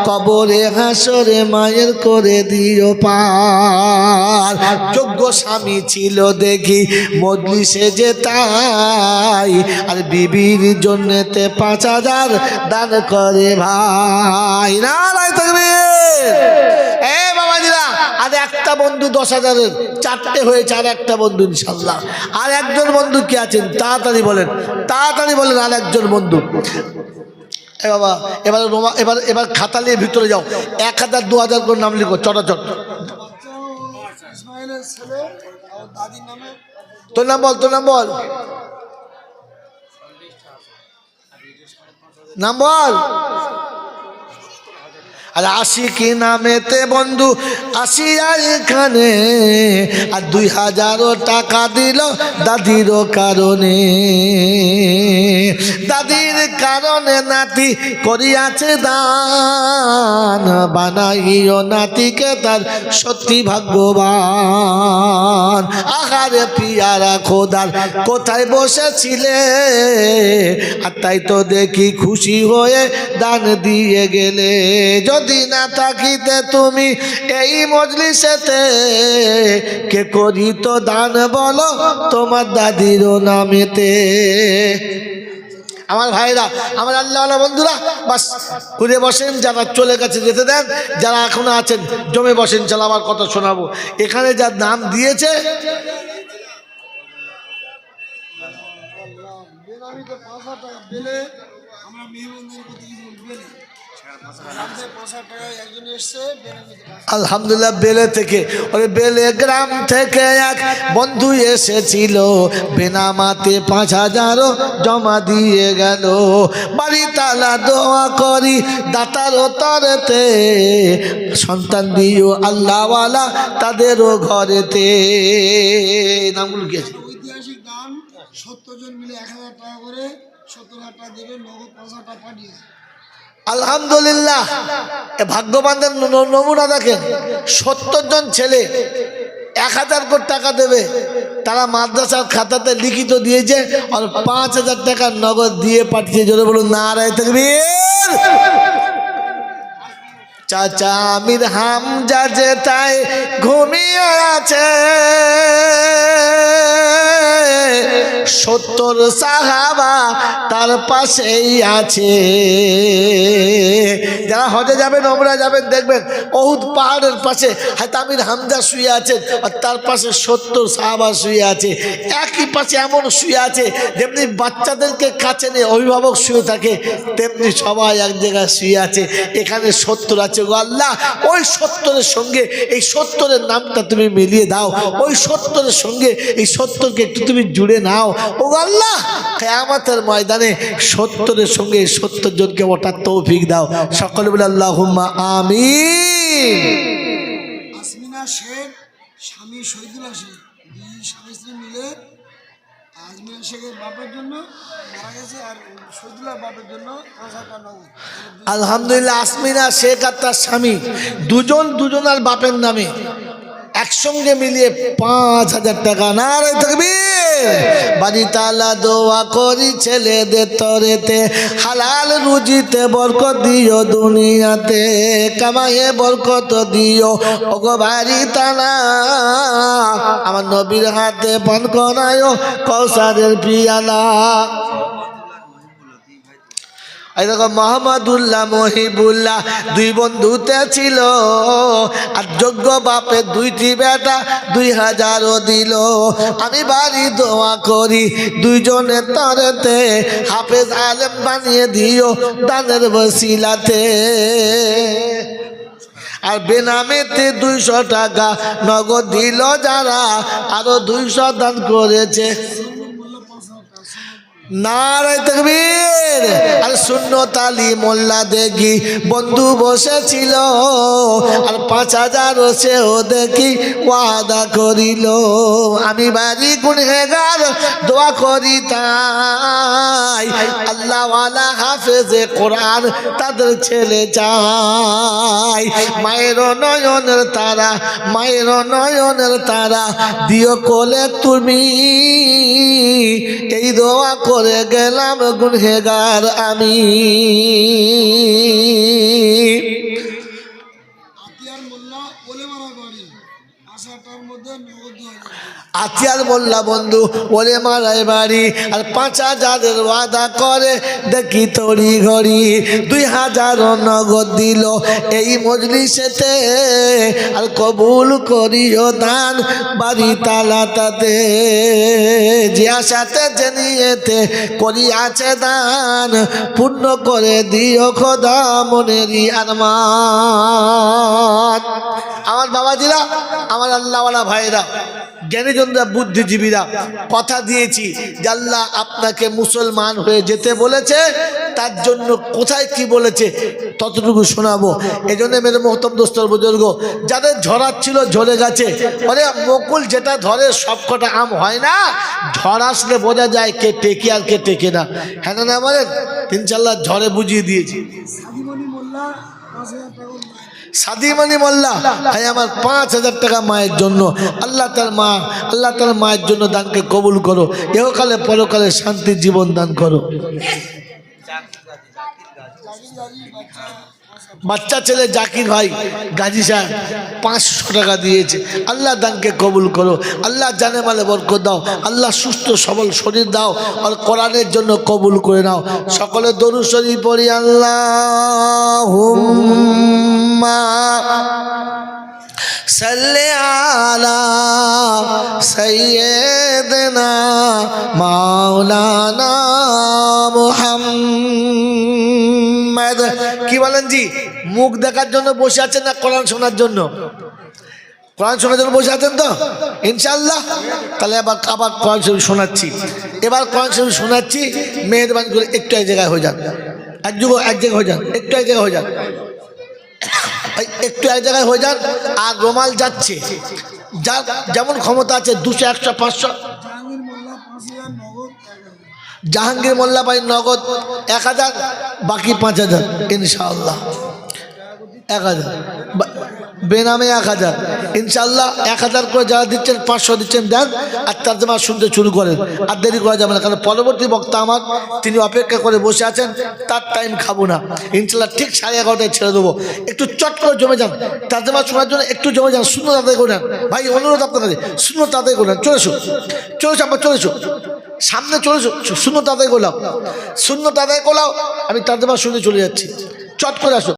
কবরে হাসরে মায়ের করে দিও পার। যোগ্য স্বামী ছিল দেখি মজলিসে যেতাই, আর বিবির জন্যতে 5000 দান করে ভাই। নারায়ে তাকবীর। এ বাবাজিরা, আর একটা বন্ধু 10,000-এর 4টে হয়েছে, আর একটা বন্ধু ইনশাল্লাহ। আর একজন বন্ধু কি আছেন তাড়াতাড়ি বলেন, তাড়াতাড়ি বলেন। আর একজন বন্ধু এ বাবা, এবার খাতা নিয়ে ভিতরে যাও, 1000 2000 করে নাম লিখো চটাচট। ইসমাইলের ছেলে আর দাদির নামে তোর নাম বল, তোর নাম বল, নাম বল। আর আশিকি নামেতে বন্ধু আসিয়া এখানে, আর 2000 টাকা দিল দাদিরও কারণে। দাদির কারণে নাতি করিয়াছে দান, বানাইও নাতিকে তার সত্যি ভাগ্যবান। আহারে পিয়ারা খোদার কোথায় বসেছিলে, আর তাই তো দেখি খুশি হয়ে দান দিয়ে গেলে। যদি না থাকিতে তুমি এই মজলিসেতে, কে করিত দান বলো তোমার দাদিরও নামেতে। আমার ভাইরা, আমার আল্লাহওয়ালা বন্ধুরা, বাস ঘুরে বসেন। যারা চলে গেছে যেতে দেন, যারা এখনো আছেন জমে বসেন, চলো আমার কথা শোনাবো। এখানে যার নাম দিয়েছে বেনামিতে 5000 টাকা বেলে আমরা মেহমানদের প্রতি বেলে 5000 টাকায় একজন এসছে বেনামিতে। আলহামদুলিল্লাহ, বেলে থেকে, ওরে বেলে গ্রাম থেকে এক বন্ধু এসেছিল, বেনামাতে 5000 জমা দিয়ে গেল। বাড়ি তালা দোয়া করি দাতার তরেতে, সন্তান দিও আল্লাহওয়ালা তাদেরও ঘরেতে। নামগুলো কি আছে? ঐতিহাসিক দান 70 জন মিলে 1000 টাকা করে 70,000 টাকা দেবে, নগদ 5000 টাকা পাঠিয়েছে। আলহামদুলিল্লাহ, ভাগ্যবানদের নমুনা দেখেন। 70 জন ছেলে 1000 কোটি টাকা দেবে, তারা মাদ্রাসার খাতাতে লিখিত দিয়েছে, আর 5000 টাকা নগদ দিয়ে পাঠিয়েছে। জোরে বলুন নারায়ে তাকবীর। চাচা আমির হামজা যেটায় ঘুমিয়ে আছে, 70 সাহাবা তার পাশেই আছে। যারা হজে যাবেন, ওমরা যাবেন, দেখবেন উহুদ পাহাড়ের পাশে আমির হামজা শুয়ে আছেন, আর তার পাশে 70 সাহাবা শুয়ে আছে। একই পাশে এমন শুয়ে আছে, যেমনি বাচ্চাদেরকে কাছে নিয়ে অভিভাবক শুয়ে থাকে, তেমনি সবাই এক জায়গায় শুয়ে আছে। এখানে 70 আছে। গো আল্লাহ, ওই 70-এর সঙ্গে এই 70-এর নামটা তুমি মিলিয়ে দাও, ওই 70-এর সঙ্গে এই 70-কে একটু তুমি জুড়ে নাও। ও আল্লাহ, কিয়ামতের ময়দানে 70-এর সঙ্গে 70 জনকে ওঠার তৌফিক দাও। সকলে বলে আল্লাহুম্মা আমিন। আসমিনা শেখ স্বামী শহীদুল্লাহ শেখ, দুই স্বামী স্ত্রী মিলে আজমিনা শেখের বাপের জন্য মারা গেছে, আর শহীদুল্লাহ বাপের জন্য 5000 টাকা নগদ। আলহামদুলিল্লাহ, আসমিনা শেখ আর তার স্বামী দুজনার বাপের নামে একসঙ্গে মিলিয়ে 5000 টাকা। নারায়ে তাকবীর। বাড়ি তালা দোয়া করি ছেলেদের তরেতে, হালাল রুজিতে বরকত দিও, দুনিয়াতে কামাইয়ে বরকত দিও। ওগো বাড়ি তালা, আমার নবীর হাতে পান করায়ও কৌসারের পিয়ালা। এই দেখো মোহাম্মদুল্লাহ মহিবুল্লাহ দুই বন্ধুতে ছিল, আর যোগ্য বাপে 2টি বেটা 2000 দিল। আমি বাড়ি দোয়া করি দুইজনের তরেতে, হাফেজ আলেম বানিয়ে দিও দানের বসিলাতে। আর বেনামেতে 200 টাকা নগদ দিল যারা, আরো 200 দান করেছে। নারায়ে তাকবীর। আর সুন্নত আলী মোল্লা দেখি বন্ধু বসেছিল, আর 5000 সেও দেখি ওয়াদা করিল। আমি বাড়ি গুনহেগার দোয়া করি তাই, আল্লাহ ওয়ালা হাফেজে কোরআন তাদের ছেলে চাই। মায়ের নয়নের তারা, মায়ের নয়নের তারা দিও কোলে তুমি, এই দোয়া করে গেলাম গুনহেগার আমি। আতিয়ার মোল্লা বলে মারা বাড়ি আশাটার মধ্যে নগদ 2000। আতিয়ার মোল্লা বন্ধু ওরে মারাই বাড়ি, আর 5000 ওয়াদা করে দেখি তড়ি ঘড়ি 2000 নগদ দিল এই মজলিসেতে, আর কবুল করিও দান বাড়ি তালা তাতে। যে আশাতে যে নিয়েতে করি আছে দান, পূর্ণ করে দিও খোদা মনেরই আরমান। আমার বাবাজিরা, আমার আল্লাহওয়ালা ভাইরা, জ্ঞানীজনরা, বুদ্ধিজীবীরা, কথা দিয়েছি যে আল্লাহ আপনাকে মুসলমান হয়ে যেতে বলেছে, তার জন্য কোথায় কি বলেছে ততটুকু শোনাবো। এই জন্য মেরে মোহতম দোস্তর বুজুর্গ, যাদের ঝরাচ্ছিল ঝরে গেছে, মানে বকুল যেটা ধরে সব কটা আম হয় না, ঝড় আসলে বোঝা যায় কে টেকে আর কে টেকে না। হ্যাঁ না বলেন? ইনশাআল্লাহ ঝড়ে বুঝিয়ে দিয়েছি। সাদিমণি মোল্লা 5000 টাকা মাইনে। সাদিমণি মোল্লা, ভাই আমার 5000 টাকা মায়ের জন্য, আল্লাহ তার মা, আল্লাহ তার মায়ের জন্য দানকে কবুল করো, এহকালে পরকালে শান্তির জীবন দান করো। বাচ্চা ছেলে জাকির ভাই গাজী সাহেব 500 টাকা দিয়েছে, আল্লাহ দানকে কবুল করো, আল্লাহ জানে মালে বরকত দাও, আল্লাহ সুস্থ সবল শরীর দাও, আর কোরআনের জন্য কবুল করে নাও। সকলে দরুদ শরীফ পড়ি। আল্লাহুম্মা সাল্লি আলা সাইয়্যিদিনা মাওলানা মুহাম্মদ। কি বলেন জি? মুখ দেখার জন্য বসে আছেন না কোরআন শোনার জন্য? কোরআন শোনার জন্য বসে আছেন তো ইনশাআল্লাহ? তাহলে আবার কোরআন শরীফ শোনাচ্ছি। এবার কোরআন শরীফ শোনাচ্ছি, মেহেরবানি করে একটু এক জায়গায় হয়ে যান, এক জায়গায় হয়ে যান, একটু এক জায়গায় হয়ে যান, একটু এক জায়গায় হয়ে যান। আর রোমাল যাচ্ছে, যার যেমন ক্ষমতা আছে 200, 100, 500। জাহাঙ্গীর মোল্লা 5000 নগদ 1000। জাহাঙ্গীর মোল্লা ভাই নগদ 1000, বাকি 5000 ইনশাআল্লাহ। 1000 বেনামে 1000 ইনশাআল্লাহ। 1000 করে যারা দিচ্ছেন, 500 দিচ্ছেন, দেন। আর তর্জমা শুনতে শুরু করেন, আর দেরি করা যাবে না, কারণ পরবর্তী বক্তা আমার, তিনি অপেক্ষা করে বসে আছেন, তার টাইম খাবো না ইনশাআল্লাহ। ঠিক 11:30 ছেড়ে দেবো। একটু চট করে জমে যান, তর্জমা শোনার জন্য একটু জমে যান, শূন্য তাদের করে নেন ভাই, অনুরোধ আপনার কাছে, শূন্য তাদের করে নেন। চলেছো আমরা, চলেছো সামনে, চলেছো, শূন্য তাদের গোলাও, শূন্য তাদের গোলাও। আমি তর্জমা শুনে চলে যাচ্ছি, চট করে আসো।